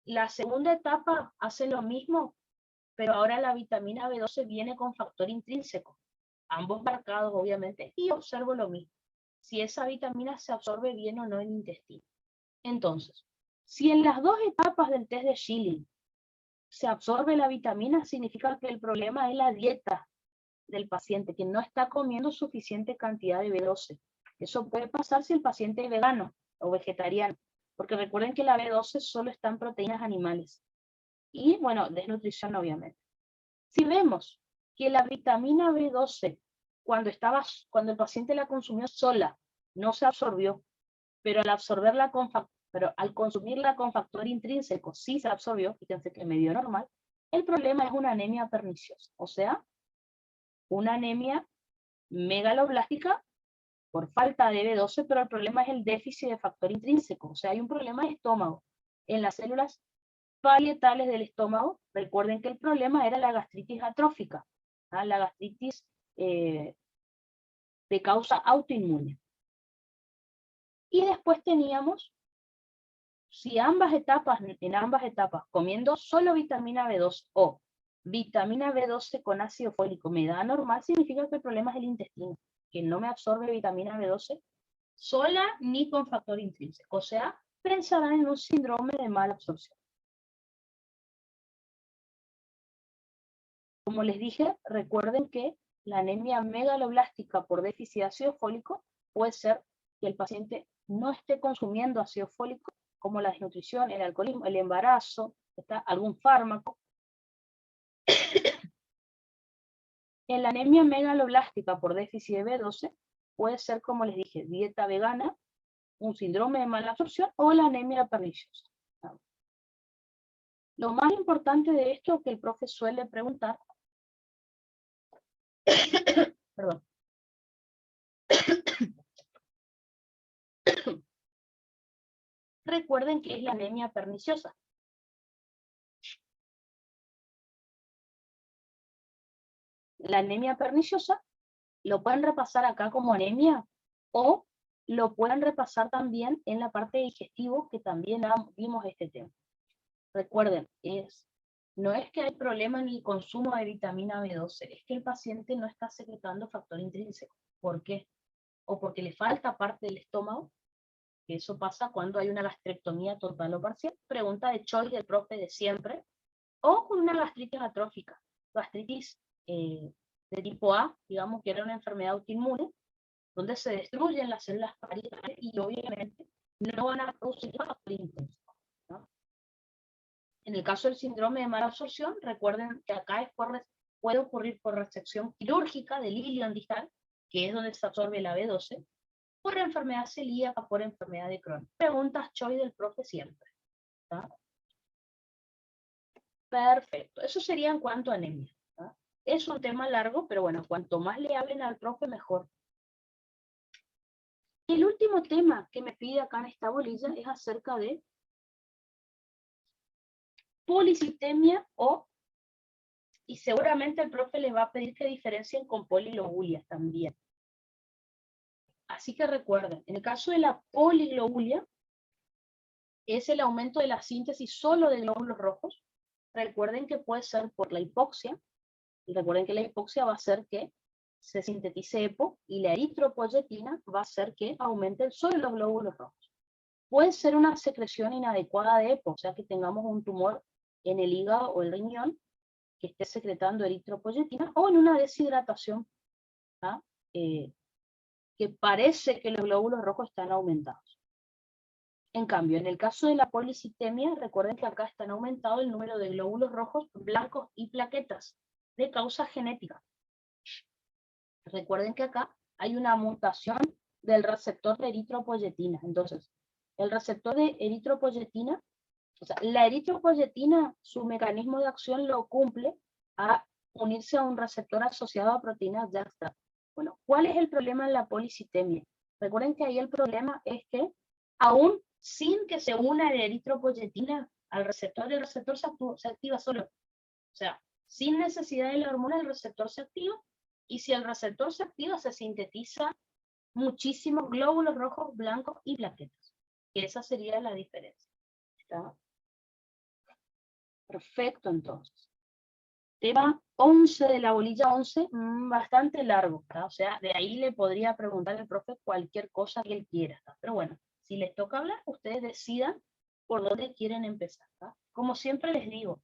La segunda etapa hace lo mismo, pero ahora la vitamina B12 viene con factor intrínseco. ambos marcados obviamente, y observo lo mismo, si esa vitamina se absorbe bien o no en el intestino. Entonces, si en las dos etapas del test de Schilling se absorbe la vitamina, significa que el problema es la dieta del paciente, que no está comiendo suficiente cantidad de B12. Eso puede pasar si el paciente es vegano o vegetariano, porque recuerden que la B12 solo está en proteínas animales. Y bueno, desnutrición obviamente. Si vemos que la vitamina B12, cuando el paciente la consumió sola, no se absorbió, pero al consumirla con factor intrínseco sí se absorbió, fíjense que medio normal, el problema es una anemia perniciosa, o sea, una anemia megaloblástica por falta de B12, pero el problema es el déficit de factor intrínseco, o sea, hay un problema de estómago. En las células parietales del estómago, recuerden que el problema era la gastritis atrófica, ¿ah? La gastritis de causa autoinmune. Y después teníamos, si en ambas etapas, comiendo solo vitamina B2 o vitamina B12 con ácido fólico me da normal, significa que el problema es el intestino, que no me absorbe vitamina B12 sola ni con factor intrínseco. O sea, pensarán en un síndrome de mala absorción. Como les dije, recuerden que la anemia megaloblástica por déficit de ácido fólico puede ser que el paciente no esté consumiendo ácido fólico, como la desnutrición, el alcoholismo, el embarazo, algún fármaco. En la anemia megaloblástica por déficit de B12 puede ser, como les dije, dieta vegana, un síndrome de mala absorción o la anemia perniciosa. Lo más importante de esto que el profe suele preguntar, perdón, recuerden que es la anemia perniciosa. La anemia perniciosa lo pueden repasar acá como anemia o lo pueden repasar también en la parte de digestivo, que también vimos este tema. Recuerden, no es que hay problema en el consumo de vitamina B12, es que el paciente no está secretando factor intrínseco. ¿Por qué? O porque le falta parte del estómago, que eso pasa cuando hay una gastrectomía total o parcial, pregunta de choice del profe de siempre, o con una gastritis atrófica, gastritis de tipo A, digamos que era una enfermedad autoinmune, donde se destruyen las células parietales y obviamente no van a producir factor intrínseco, ¿no? En el caso del síndrome de mala absorción, recuerden que acá puede ocurrir por resección quirúrgica del ilion distal, que es donde se absorbe la B12, por enfermedad celíaca, por enfermedad de Crohn. Preguntas choice del profe siempre, ¿tá? Perfecto. Eso sería en cuanto a anemia, ¿tá? Es un tema largo, pero bueno, cuanto más le hablen al profe, mejor. El último tema que me pide acá en esta bolilla es acerca de policitemia y seguramente el profe les va a pedir que diferencien con poliglobulia también. Así que recuerden, en el caso de la poliglobulia, es el aumento de la síntesis solo de glóbulos rojos. Recuerden que puede ser por la hipoxia, y recuerden que la hipoxia va a hacer que se sintetice EPO, y la eritropoyetina va a hacer que aumenten solo los glóbulos rojos. Puede ser una secreción inadecuada de EPO, o sea que tengamos un tumor en el hígado o el riñón que esté secretando eritropoyetina, o en una deshidratación, ¿ah? Que parece que los glóbulos rojos están aumentados. En cambio, en el caso de la policitemia, recuerden que acá están aumentado el número de glóbulos rojos, blancos y plaquetas de causa genética. Recuerden que acá hay una mutación del receptor de eritropoyetina. Entonces, el receptor de eritropoyetina, o sea, la eritropoyetina, su mecanismo de acción lo cumple a unirse a un receptor asociado a proteínas JAK-STAT. Bueno, ¿cuál es el problema en la policitemia? Recuerden que ahí el problema es que aún sin que se una la eritropoyetina al receptor, el receptor se activa solo. O sea, sin necesidad de la hormona, el receptor se activa, y si el receptor se activa, se sintetiza muchísimos glóbulos rojos, blancos y plaquetas. Y esa sería la diferencia. ¿Está? Perfecto, entonces. Tema 11 de la bolilla 11, bastante largo, ¿tá? O sea, de ahí le podría preguntar al profe cualquier cosa que él quiera, ¿tá? Pero bueno, si les toca hablar, ustedes decidan por dónde quieren empezar, ¿tá? Como siempre les digo,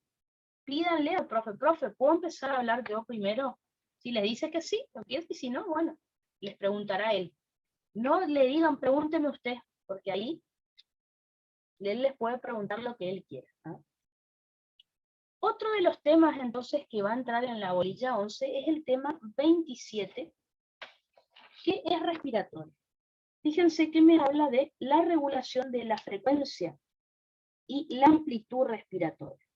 pídanle al profe, ¿puedo empezar a hablar yo primero? Si les dice que sí, empieza, y si no, bueno, les preguntará él. No le digan, pregúnteme usted, porque ahí él les puede preguntar lo que él quiera, ¿no? Otro de los temas entonces que va a entrar en la bolilla 11 es el tema 27, que es respiratorio. Fíjense que me habla de la regulación de la frecuencia y la amplitud respiratoria.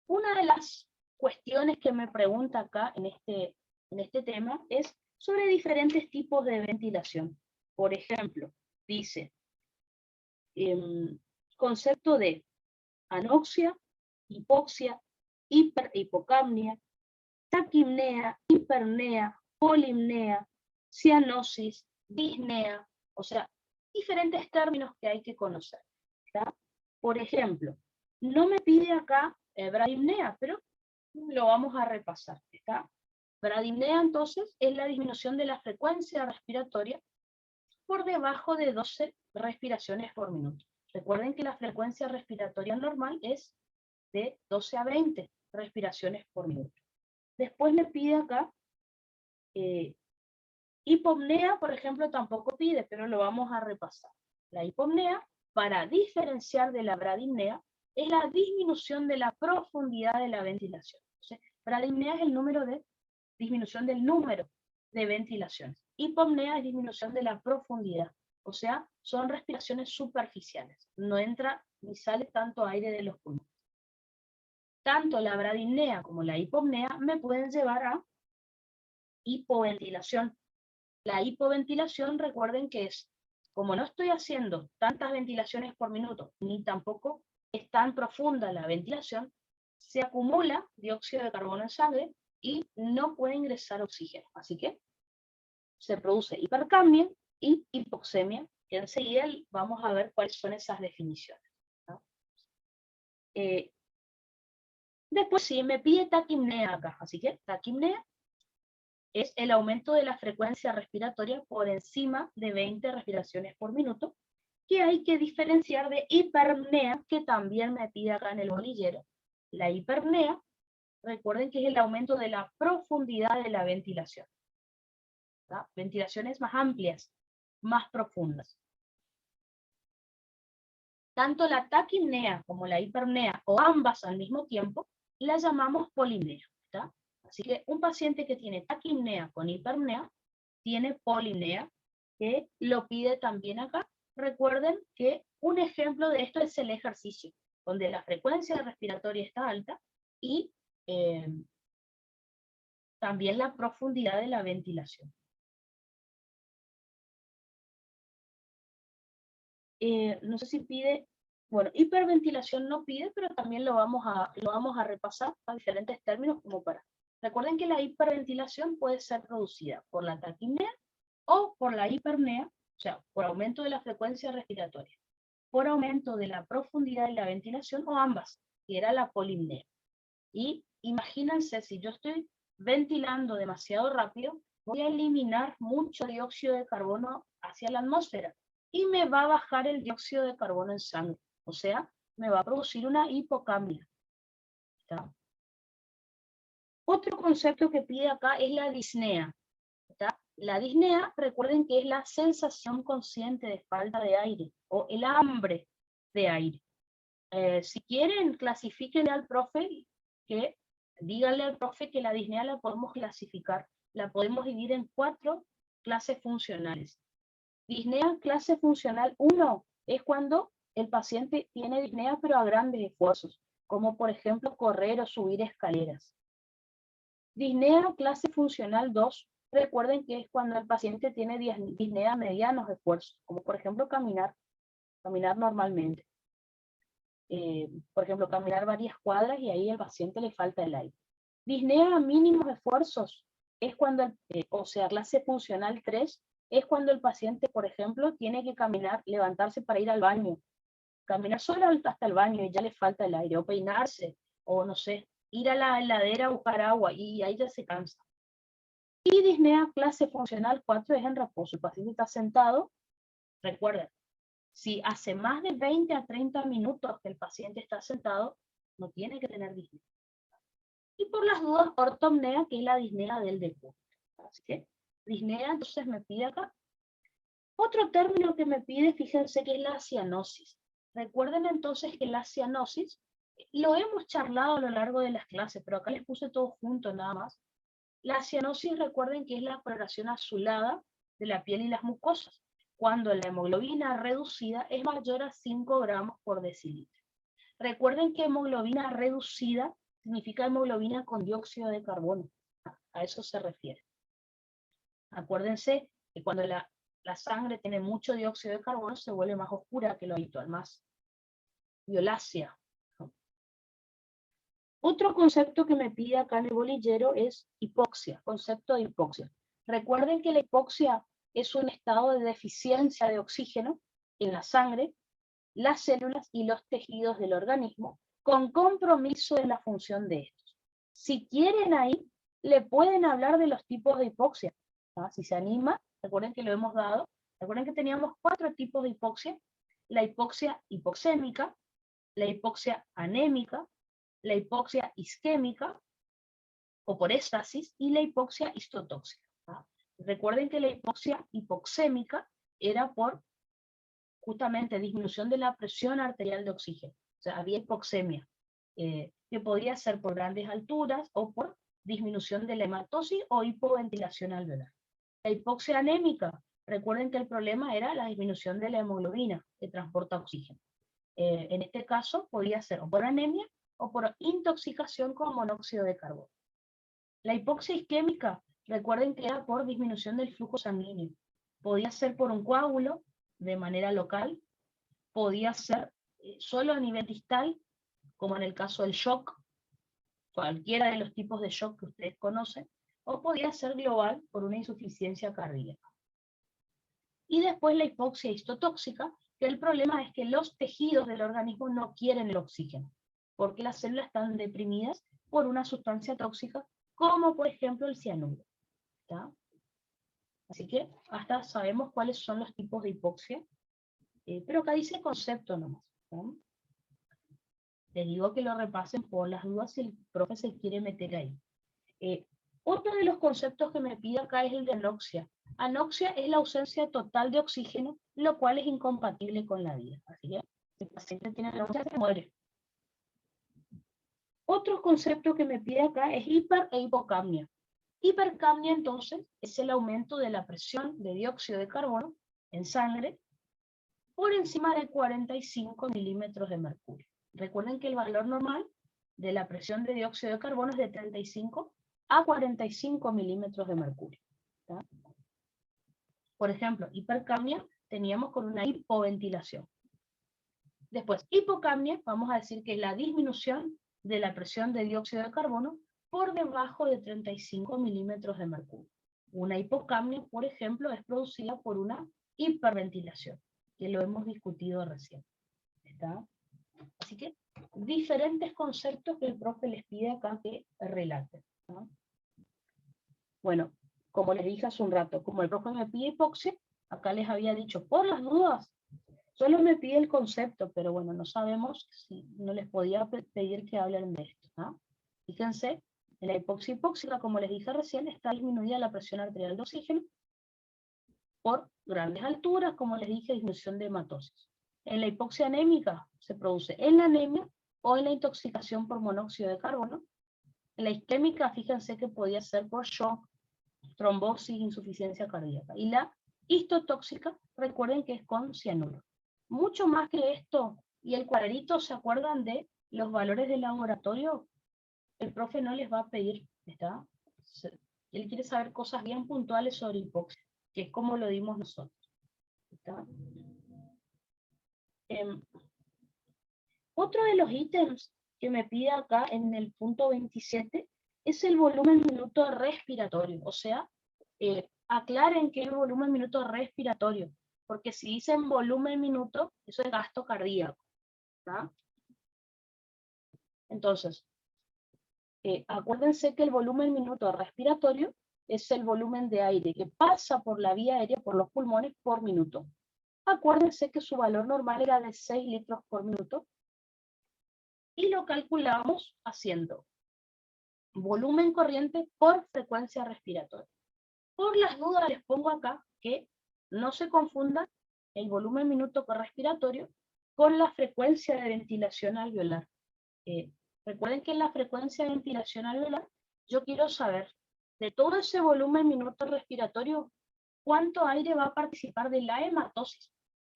Una de las cuestiones que me pregunta acá en este tema es sobre diferentes tipos de ventilación. Por ejemplo, dice, concepto de anoxia, hipoxia, hipocapnia, taquipnea, hiperpnea, polimnea, cianosis, disnea, o sea, diferentes términos que hay que conocer, ¿tá? Por ejemplo, no me pide acá bradipnea, pero lo vamos a repasar, ¿está? Bradipnea entonces es la disminución de la frecuencia respiratoria por debajo de 12 respiraciones por minuto. Recuerden que la frecuencia respiratoria normal es de 12 a 20 respiraciones por minuto. Después me pide acá, hipopnea, por ejemplo, tampoco pide, pero lo vamos a repasar. La hipopnea, para diferenciar de la bradipnea, es la disminución de la profundidad de la ventilación. Entonces, bradipnea es el número de disminución del número de ventilaciones. Hipopnea es disminución de la profundidad. O sea, son respiraciones superficiales. No entra ni sale tanto aire de los pulmones. Tanto la bradipnea como la hipopnea me pueden llevar a hipoventilación. La hipoventilación, recuerden que es, como no estoy haciendo tantas ventilaciones por minuto, ni tampoco es tan profunda la ventilación, se acumula dióxido de carbono en sangre y no puede ingresar oxígeno. Así que se produce hipercapnia y hipoxemia, que enseguida vamos a ver cuáles son esas definiciones, ¿no? Después sí, me pide taquipnea acá, así que taquipnea es el aumento de la frecuencia respiratoria por encima de 20 respiraciones por minuto, que hay que diferenciar de hiperpnea, que también me pide acá en el bolillero. La hiperpnea, recuerden que es el aumento de la profundidad de la ventilación, ¿tá? Ventilaciones más amplias, más profundas. Tanto la taquipnea como la hiperpnea, o ambas al mismo tiempo, la llamamos polimnea, ¿tá? Así que un paciente que tiene taquipnea con hiperpnea tiene polimnea, que lo pide también acá. Recuerden que un ejemplo de esto es el ejercicio, donde la frecuencia respiratoria está alta y también la profundidad de la ventilación. No sé si pide, bueno, hiperventilación no pide, pero también lo vamos a repasar a diferentes términos como para. Recuerden que la hiperventilación puede ser producida por la taquipnea o por la hiperpnea, o sea, por aumento de la frecuencia respiratoria, por aumento de la profundidad de la ventilación o ambas, que era la polimnea. Y imagínense, si yo estoy ventilando demasiado rápido, voy a eliminar mucho dióxido de carbono hacia la atmósfera y me va a bajar el dióxido de carbono en sangre. O sea, me va a producir una hipocapnia. ¿Está? Otro concepto que pide acá es la disnea. ¿Está? La disnea, recuerden que es la sensación consciente de falta de aire o el hambre de aire. Si quieren, clasifíquenle al profe, díganle al profe que la disnea la podemos clasificar, la podemos dividir en 4 clases funcionales. Disnea clase funcional 1 es cuando el paciente tiene disnea pero a grandes esfuerzos, como por ejemplo correr o subir escaleras. Disnea clase funcional 2, recuerden que es cuando el paciente tiene disnea a medianos esfuerzos, como por ejemplo caminar normalmente. Por ejemplo, caminar varias cuadras y ahí al paciente le falta el aire. Disnea a mínimos esfuerzos es cuando, o sea, clase funcional 3, es cuando el paciente, por ejemplo, tiene que caminar, levantarse para ir al baño, caminar solo hasta el baño y ya le falta el aire, o peinarse, o no sé, ir a la heladera a buscar agua y ahí ya se cansa. Y disnea clase funcional 4 es en reposo. El paciente está sentado. Recuerden, si hace más de 20 a 30 minutos que el paciente está sentado, no tiene que tener disnea. Y por las dudas, ortopnea, que es la disnea del depósito. Así que disnea, entonces me pide acá. Otro término que me pide, fíjense que es la cianosis. Recuerden entonces que la cianosis, lo hemos charlado a lo largo de las clases, pero acá les puse todo junto nada más. La cianosis, recuerden que es la coloración azulada de la piel y las mucosas, cuando la hemoglobina reducida es mayor a 5 gramos por decilitro. Recuerden que hemoglobina reducida significa hemoglobina con dióxido de carbono. A eso se refiere. Acuérdense que cuando la sangre tiene mucho dióxido de carbono se vuelve más oscura que lo habitual, más violácea. Otro concepto que me pide acá en el bolillero es hipoxia, concepto de hipoxia. Recuerden que la hipoxia es un estado de deficiencia de oxígeno en la sangre, las células y los tejidos del organismo, con compromiso de la función de estos. Si quieren ahí, le pueden hablar de los tipos de hipoxia. Si se anima, recuerden que lo hemos dado. Recuerden que teníamos 4 tipos de hipoxia. La hipoxia hipoxémica, la hipoxia anémica, la hipoxia isquémica o por éstasis y la hipoxia histotóxica. Recuerden que la hipoxia hipoxémica era por justamente disminución de la presión arterial de oxígeno. O sea, había hipoxemia, que podría ser por grandes alturas o por disminución de la hematosis o hipoventilación alveolar. La hipoxia anémica, recuerden que el problema era la disminución de la hemoglobina que transporta oxígeno. En este caso podía ser o por anemia o por intoxicación con monóxido de carbono. La hipoxia isquémica, recuerden que era por disminución del flujo sanguíneo. Podía ser por un coágulo de manera local, podía ser solo a nivel distal, como en el caso del shock, cualquiera de los tipos de shock que ustedes conocen, o podía ser global por una insuficiencia cardíaca. Y después la hipoxia histotóxica, que el problema es que los tejidos del organismo no quieren el oxígeno, porque las células están deprimidas por una sustancia tóxica, como por ejemplo el cianuro. ¿Está? Así que hasta sabemos cuáles son los tipos de hipoxia, pero acá dice concepto nomás. ¿No? Les digo que lo repasen por las dudas si el profe se quiere meter ahí. Otro de los conceptos que me pide acá es el de anoxia. Anoxia es la ausencia total de oxígeno, lo cual es incompatible con la vida. Así que si el paciente tiene anoxia, se muere. Otro concepto que me pide acá es hiper e hipocapnia. Hipercapnia, entonces, es el aumento de la presión de dióxido de carbono en sangre por encima de 45 milímetros de mercurio. Recuerden que el valor normal de la presión de dióxido de carbono es de 35 a 45 milímetros de mercurio. ¿Tá? Por ejemplo, hipercapnia teníamos con una hipoventilación. Después, hipocapnia, vamos a decir que es la disminución de la presión de dióxido de carbono por debajo de 35 milímetros de mercurio. Una hipocapnia, por ejemplo, es producida por una hiperventilación, que lo hemos discutido recién. ¿Está? Así que, diferentes conceptos que el profe les pide acá que relaten. ¿No? Bueno, como les dije hace un rato, como el profe me pide hipoxia, acá les había dicho, por las dudas, solo me pide el concepto, pero bueno, no sabemos si no les podía pedir que hablen de esto. ¿No? Fíjense, en la hipoxia hipóxica, como les dije recién, está disminuida la presión arterial de oxígeno por grandes alturas, como les dije, disminución de hematosis. En la hipoxia anémica se produce en la anemia o en la intoxicación por monóxido de carbono. En la isquémica, fíjense que podía ser por shock, trombosis, insuficiencia cardíaca. Y la histotóxica, recuerden que es con cianuro. Mucho más que esto, y el cuadrito, ¿se acuerdan de los valores del laboratorio? El profe no les va a pedir, ¿está? Él quiere saber cosas bien puntuales sobre hipoxia, que es como lo dimos nosotros. ¿Está? Otro de los ítems que me pide acá en el punto 27 es el volumen minuto respiratorio. O sea, aclaren que es el volumen minuto respiratorio, porque si dicen volumen minuto, eso es gasto cardíaco. ¿tá? Entonces, acuérdense que el volumen minuto respiratorio es el volumen de aire que pasa por la vía aérea, por los pulmones, por minuto. Acuérdense que su valor normal era de 6 litros por minuto, y lo calculamos haciendo volumen corriente por frecuencia respiratoria. Por las dudas les pongo acá que no se confunda el volumen minuto respiratorio con la frecuencia de ventilación alveolar. Recuerden que en la frecuencia de ventilación alveolar yo quiero saber de todo ese volumen minuto respiratorio cuánto aire va a participar de la hematosis,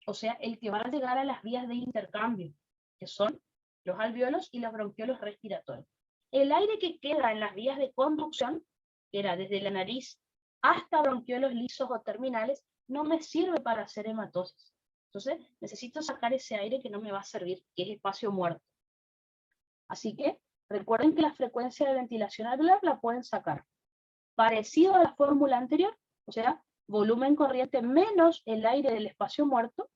o sea, el que va a llegar a las vías de intercambio, que son los alveolos y los bronquiolos respiratorios. El aire que queda en las vías de conducción, que era desde la nariz hasta bronquiolos lisos o terminales, no me sirve para hacer hematosis. Entonces, necesito sacar ese aire que no me va a servir, que es espacio muerto. Así que, recuerden que la frecuencia de ventilación alveolar la pueden sacar. Parecido a la fórmula anterior, o sea, volumen corriente menos el aire del espacio muerto,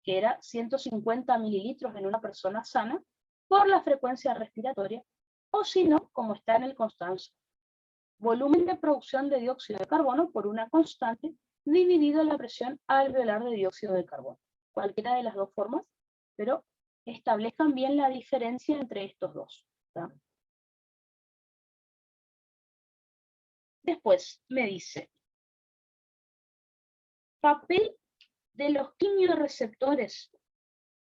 que era 150 mililitros en una persona sana, por la frecuencia respiratoria, o si no, como está en el constante, volumen de producción de dióxido de carbono por una constante dividido la presión alveolar de dióxido de carbono. Cualquiera de las dos formas, pero establezcan bien la diferencia entre estos dos, ¿tá? Después me dice, papel de los quimiorreceptores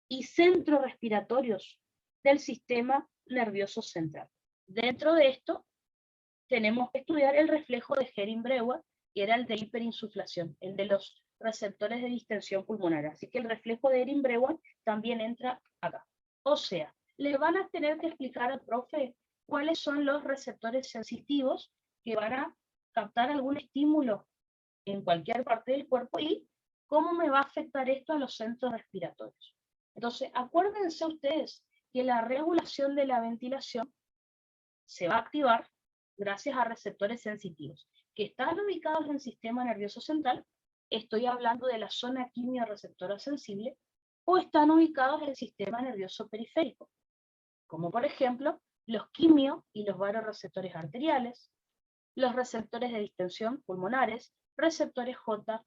y centros respiratorios del sistema nervioso central. Dentro de esto, tenemos que estudiar el reflejo de Hering-Breuer, que era el de hiperinsuflación, el de los receptores de distensión pulmonar. Así que el reflejo de Hering-Breuer también entra acá. O sea, le van a tener que explicar al profe cuáles son los receptores sensitivos que van a captar algún estímulo en cualquier parte del cuerpo y cómo me va a afectar esto a los centros respiratorios. Entonces, acuérdense ustedes que la regulación de la ventilación se va a activar gracias a receptores sensitivos, que están ubicados en el sistema nervioso central. Estoy hablando de la zona quimiorreceptora sensible, o están ubicados en el sistema nervioso periférico, como por ejemplo los quimio y los varoreceptores arteriales, los receptores de distensión pulmonares, receptores J,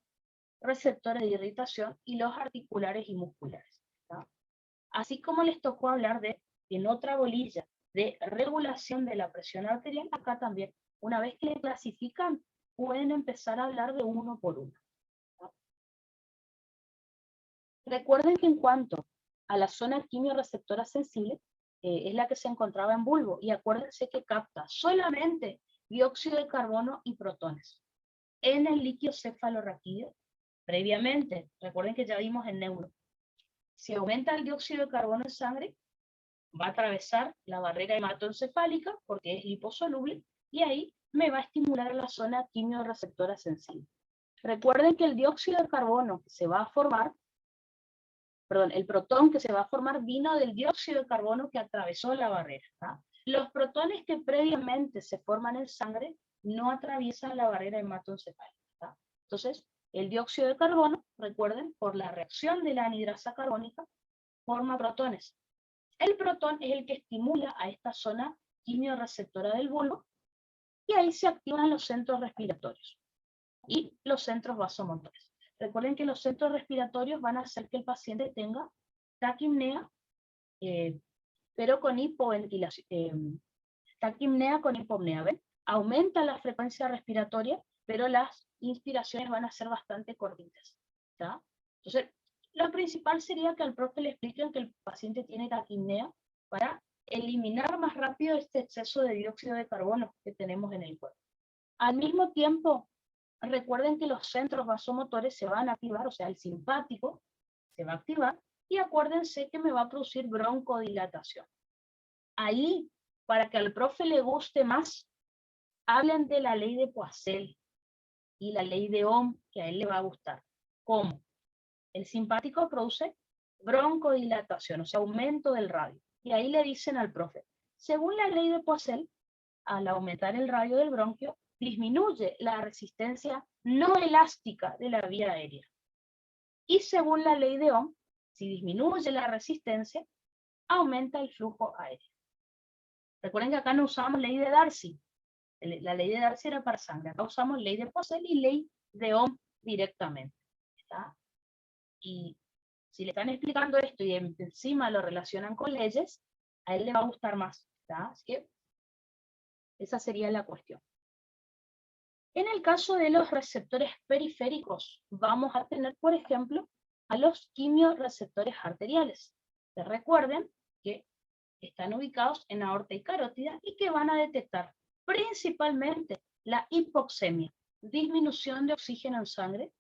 receptores de irritación y los articulares y musculares, ¿tá? Así como les tocó hablar de, en otra bolilla, de regulación de la presión arterial, acá también, una vez que le clasifican, pueden empezar a hablar de uno por uno, ¿tá? Recuerden que en cuanto a la zona quimiorreceptora sensible, es la que se encontraba en bulbo, y acuérdense que capta solamente dióxido de carbono y protones. En el líquido cefalorraquídeo, previamente, recuerden que ya vimos en neuro, si aumenta el dióxido de carbono en sangre, va a atravesar la barrera hematoencefálica porque es liposoluble, y ahí me va a estimular la zona quimiorreceptora sensible. Recuerden que el dióxido de carbono que se va a formar, perdón, el protón que se va a formar vino del dióxido de carbono que atravesó la barrera, ¿tá? Los protones que previamente se forman en sangre no atraviesan la barrera hematoencefálica, ¿tá? Entonces, el dióxido de carbono, recuerden, por la reacción de la anhidrasa carbónica, forma protones. El protón es el que estimula a esta zona quimiorreceptora del bulbo, y ahí se activan los centros respiratorios y los centros vasomotores. Recuerden que los centros respiratorios van a hacer que el paciente tenga taquipnea, pero con hipoventilación, taquipnea con hipopnea, ¿ven? Aumenta la frecuencia respiratoria, pero las inspiraciones van a ser bastante cortitas, ¿tá? Entonces, lo principal sería que al profe le expliquen que el paciente tiene taquipnea para eliminar más rápido este exceso de dióxido de carbono que tenemos en el cuerpo. Al mismo tiempo, recuerden que los centros vasomotores se van a activar, o sea, el simpático se va a activar, y acuérdense que me va a producir broncodilatación. Ahí, para que al profe le guste más, hablen de la ley de Poiseuille y la ley de Ohm, que a él le va a gustar. ¿Cómo? El simpático produce broncodilatación, o sea, aumento del radio. Y ahí le dicen al profe, según la ley de Poiseuille, al aumentar el radio del bronquio, disminuye la resistencia no elástica de la vía aérea. Y según la ley de Ohm, si disminuye la resistencia, aumenta el flujo aéreo. Recuerden que acá no usamos ley de Darcy. La ley de Darcy era para sangre. Acá usamos ley de Poiseuille y ley de Ohm directamente. ¿Está? Y si le están explicando esto y encima lo relacionan con leyes, a él le va a gustar más. ¿Está? Así que esa sería la cuestión. En el caso de los receptores periféricos, vamos a tener, por ejemplo, a los quimiorreceptores arteriales. Que recuerden que están ubicados en aorta y carótida y que van a detectar principalmente la hipoxemia, disminución de oxígeno en sangre,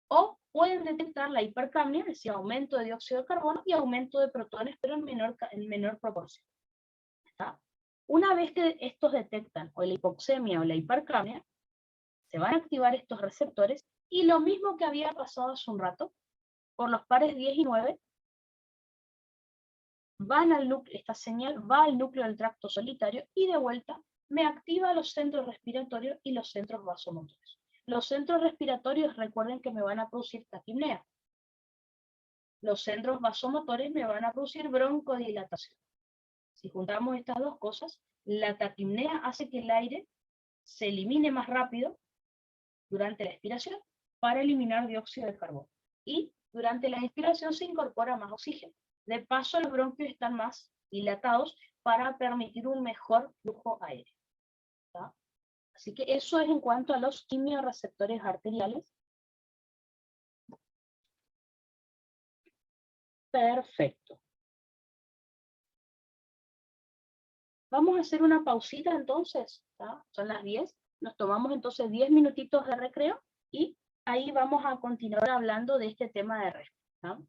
o pueden detectar la hipercapnia, es decir, aumento de dióxido de carbono y aumento de protones, pero en menor proporción. ¿Está? Una vez que estos detectan o la hipoxemia o la hipercapnia, se van a activar estos receptores y lo mismo que había pasado hace un rato, por los pares 10 y 9, esta señal va al núcleo del tracto solitario y de vuelta me activa los centros respiratorios y los centros vasomotores. Los centros respiratorios, recuerden que me van a producir taquipnea. Los centros vasomotores me van a producir broncodilatación. Si juntamos estas dos cosas, la taquipnea hace que el aire se elimine más rápido durante la expiración para eliminar dióxido de carbono. Y durante la inspiración se incorpora más oxígeno. De paso, los bronquios están más dilatados para permitir un mejor flujo aéreo. ¿Está? Así que eso es en cuanto a los quimiorreceptores arteriales. Perfecto. Vamos a hacer una pausita entonces. ¿Está? Son las 10. Nos tomamos entonces 10 minutitos de recreo y ahí vamos a continuar hablando de este tema de RESP. ¿Está?